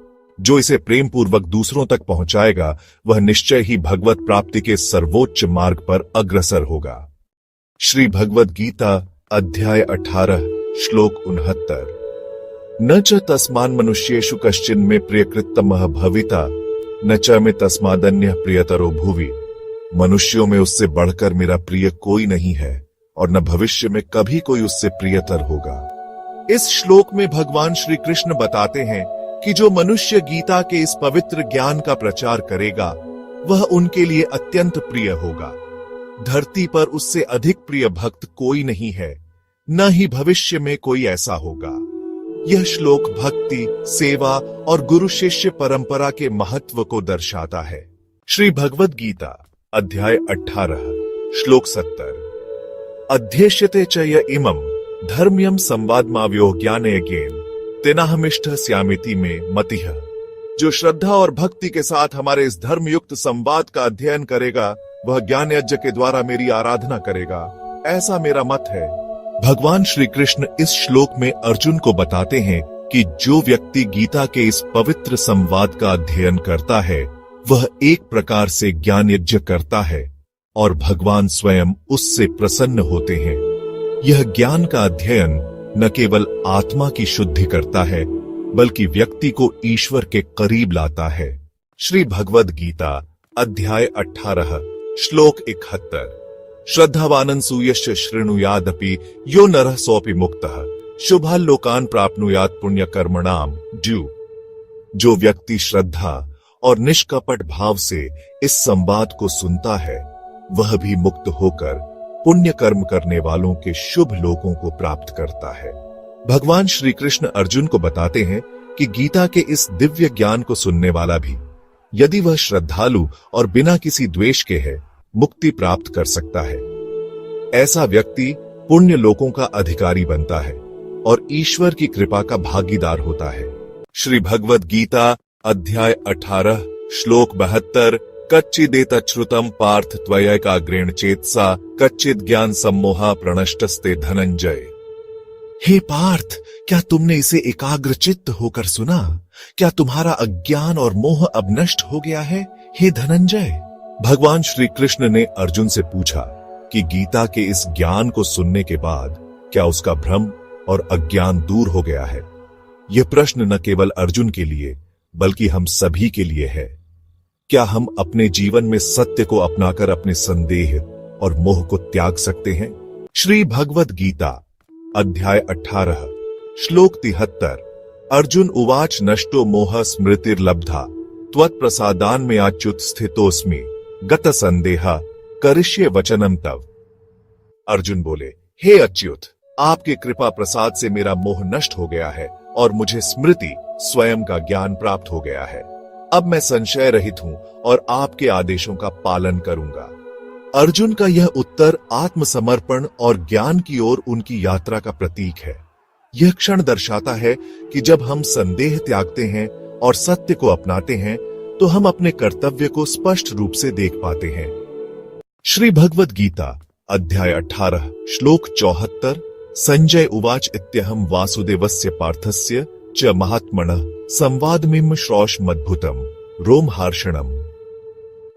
जो इसे प्रेम पूर्वक दूसरों तक पहुंचाएगा, वह निश्चय ही भगवत प्राप्ति के सर्वोच्च मार्ग पर अग्रसर होगा। श्री भगवद गीता अध्याय 18 श्लोक 69। न च तस्मान् मनुष्येषु कश्चिन्मे प्रियकृत्तमः भविता न च मे तस्मादन्यः प्रियतरो भुवि। मनुष्यों में उससे बढ़कर मेरा प्रिय कोई नहीं है और न भविष्य में कभी कोई उससे प्रियतर होगा। इस श्लोक में भगवान श्री कृष्ण बताते हैं कि जो मनुष्य गीता के इस पवित्र ज्ञान का प्रचार करेगा, वह उनके लिए अत्यंत प्रिय होगा। धरती पर उससे अधिक प्रिय भक्त कोई नहीं है, न ही भविष्य में कोई ऐसा होगा। यह श्लोक भक्ति, सेवा और गुरु शिष्य परंपरा के महत्व को दर्शाता है। श्री भगवद गीता अध्याय 18 श्लोक 70। अध्येष्यते च य इमं धर्म्यं संवादमाव्यो ज्ञानेन तेनाहमिष्ठ स्यामिति में मतिः। जो श्रद्धा और भक्ति के साथ हमारे इस धर्मयुक्त संवाद का अध्ययन करेगा, वह ज्ञान यज्ञ के द्वारा मेरी आराधना करेगा, ऐसा मेरा मत है। भगवान श्री कृष्ण इस श्लोक में अर्जुन को बताते हैं कि जो व्यक्ति गीता के इस पवित्र संवाद का अध्ययन करता है, वह एक प्रकार से ज्ञान यज्ञ करता है और भगवान स्वयं उससे प्रसन्न होते हैं। यह ज्ञान का अध्ययन न केवल आत्मा की शुद्धि करता है, बल्कि व्यक्ति को ईश्वर के करीब लाता है। श्री भगवद गीता अध्याय 18 श्लोक 71। श्रद्धावानन् सूयश्च शृणुयादपि यो नरः सोऽपि मुक्तः शुभान् लोकान् प्राप्नुयात् पुण्यकर्मणाम् ड्यू। जो व्यक्ति श्रद्धा और निष्कपट भाव से इस संवाद को सुनता है, वह भी मुक्त होकर पुण्य कर्म करने वालों के शुभ लोकों को प्राप्त करता है। भगवान श्री कृष्ण अर्जुन को बताते हैं कि गीता के इस दिव्य ज्ञान को सुनने वाला भी, यदि वह श्रद्धालु और बिना किसी द्वेष के है, मुक्ति प्राप्त कर सकता है। ऐसा व्यक्ति पुण्य लोकों का अधिकारी बनता है और ईश्वर की कृपा का भागीदार होता है। श्री भगवद गीता अध्याय 18 श्लोक 72। कच्चिदेतच्छ्रुतं पार्थ त्वयैकाग्रेण चेतसा कच्चित् ज्ञान सम्मोहा प्रणष्टस्ते धनंजय। हे पार्थ, क्या तुमने इसे एकाग्रचित्त होकर सुना? क्या तुम्हारा अज्ञान और मोह अब नष्ट हो गया है, हे धनंजय? भगवान श्री कृष्ण ने अर्जुन से पूछा कि गीता के इस ज्ञान को सुनने के बाद क्या उसका भ्रम और अज्ञान दूर हो गया है। यह प्रश्न न केवल अर्जुन के लिए बल्कि हम सभी के लिए है। क्या हम अपने जीवन में सत्य को अपनाकर अपने संदेह और मोह को त्याग सकते हैं? श्री भगवद गीता अध्याय 18 श्लोक 73। अर्जुन उवाच नष्टो मोह स्मृतिर्लब्धा त्वत्प्रसादान में अच्युत स्थितोस्मि गत संदेहा करिष्ये वचनम तव। अर्जुन बोले, हे अच्युत, आपके कृपा प्रसाद से मेरा मोह नष्ट हो गया है और मुझे स्मृति स्वयं का ज्ञान प्राप्त हो गया है। अब मैं संशय रहित हूं और आपके आदेशों का पालन करूंगा। अर्जुन का यह उत्तर आत्मसमर्पण और ज्ञान की ओर उनकी यात्रा का प्रतीक है। यह क्षण दर्शाता है कि जब हम संदेह त्यागते हैं और सत्य को अपनाते हैं तो हम अपने कर्तव्य को स्पष्ट रूप से देख पाते हैं। श्री भगवद गीता अध्याय 18 श्लोक 74। संजय उवाच इत्यहम वासुदेवस्य पार्थस्य च महात्मनः संवादमिम श्रौषमद्भुतम रोमहर्षणम।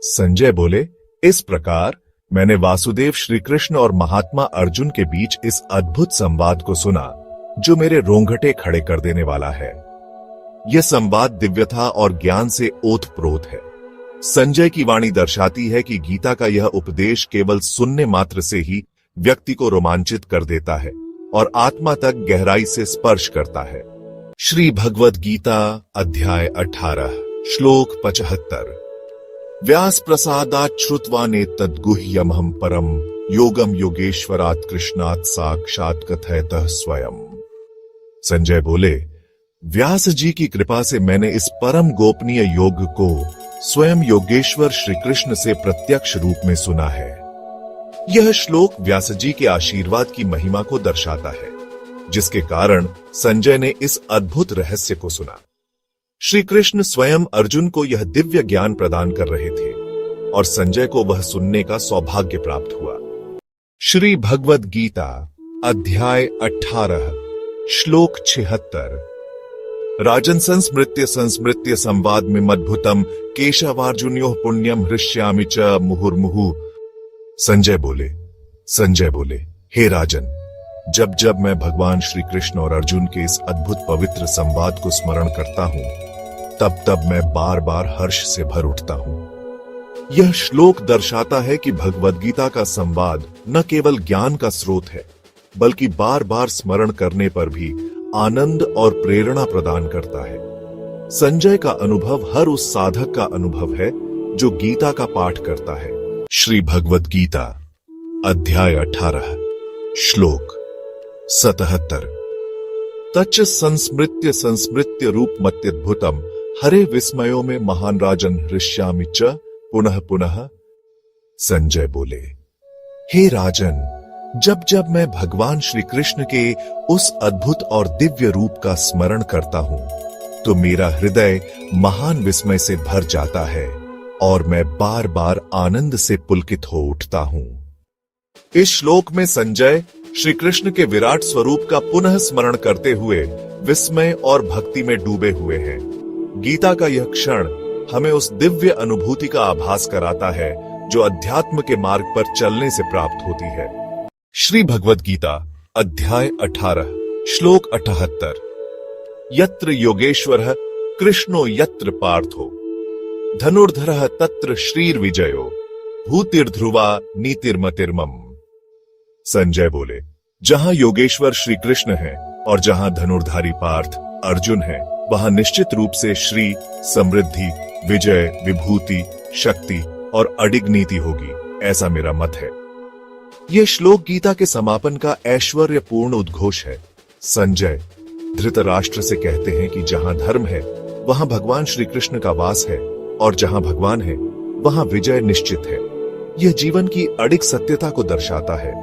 संजय बोले, इस प्रकार मैंने वासुदेव श्री कृष्ण और महात्मा अर्जुन के बीच इस अद्भुत संवाद को सुना जो मेरे रोंगटे खड़े कर देने वाला है। यह संवाद दिव्यता और ज्ञान से ओतप्रोत है। संजय की वाणी दर्शाती है कि गीता का यह उपदेश केवल सुनने मात्र से ही व्यक्ति को रोमांचित कर देता है और आत्मा तक गहराई से स्पर्श करता है। श्री भगवद गीता अध्याय 18 श्लोक 75। व्यास प्रसादात् श्रुत्वा नेतद्गुह्यमहं परम योगम योगेश्वरात् कृष्णात् साक्षात् कथयतः स्वयं। संजय बोले, व्यास जी की कृपा से मैंने इस परम गोपनीय योग को स्वयं योगेश्वर श्री कृष्ण से प्रत्यक्ष रूप में सुना है। यह श्लोक व्यास जी के आशीर्वाद की महिमा को दर्शाता है, जिसके कारण संजय ने इस अद्भुत रहस्य को सुना। श्री कृष्ण स्वयं अर्जुन को यह दिव्य ज्ञान प्रदान कर रहे थे और संजय को वह सुनने का सौभाग्य प्राप्त हुआ। श्री भगवद गीता अध्याय 18 श्लोक 76। राजन संस्मृत्य संवाद में अद्भुतम केशवार्जुन्योः पुण्यम हृष्यामि च मुहुर्मुहु। संजय बोले, हे राजन, जब जब मैं भगवान श्री कृष्ण और अर्जुन के इस अद्भुत पवित्र संवाद को स्मरण करता हूं, तब तब मैं बार बार हर्ष से भर उठता हूं। यह श्लोक दर्शाता है कि भगवद गीता का संवाद न केवल ज्ञान का स्रोत है, बल्कि बार बार स्मरण करने पर भी आनंद और प्रेरणा प्रदान करता है। संजय का अनुभव हर उस साधक का अनुभव है जो गीता का पाठ करता है। श्री भगवद गीता अध्याय 18 श्लोक 77। तच्च संस्मृत्य रूपमत्यद्भुतम हरे विस्मयो में महान राजन हृष्यामि च पुनः पुनः। संजय बोले, हे राजन, जब जब मैं भगवान श्री कृष्ण के उस अद्भुत और दिव्य रूप का स्मरण करता हूं, तो मेरा हृदय महान विस्मय से भर जाता है और मैं बार बार आनंद से पुलकित हो उठता हूं। इस श्लोक में संजय श्री कृष्ण के विराट स्वरूप का पुनः स्मरण करते हुए विस्मय और भक्ति में डूबे हुए हैं। गीता का यह क्षण हमें उस दिव्य अनुभूति का आभास कराता है जो अध्यात्म के मार्ग पर चलने से प्राप्त होती है। श्री भगवद गीता अध्याय 18 श्लोक 78। यत्र योगेश्वरः कृष्णो यत्र पार्थो धनुर्धरः तत्र श्रीर्विजयो भूतिर्ध्रुवा नीतिर्मतिर्मम। संजय बोले, जहां योगेश्वर श्री कृष्ण है और जहां धनुर्धारी पार्थ अर्जुन है, वहां निश्चित रूप से श्री, समृद्धि, विजय, विभूति, शक्ति और अडिग नीति होगी, ऐसा मेरा मत है। यह श्लोक गीता के समापन का ऐश्वर्यपूर्ण उद्घोष है। संजय धृतराष्ट्र से कहते हैं कि जहां धर्म है वहां भगवान श्री कृष्ण का वास है और जहां भगवान है वहां विजय निश्चित है। यह जीवन की अडिग सत्यता को दर्शाता है।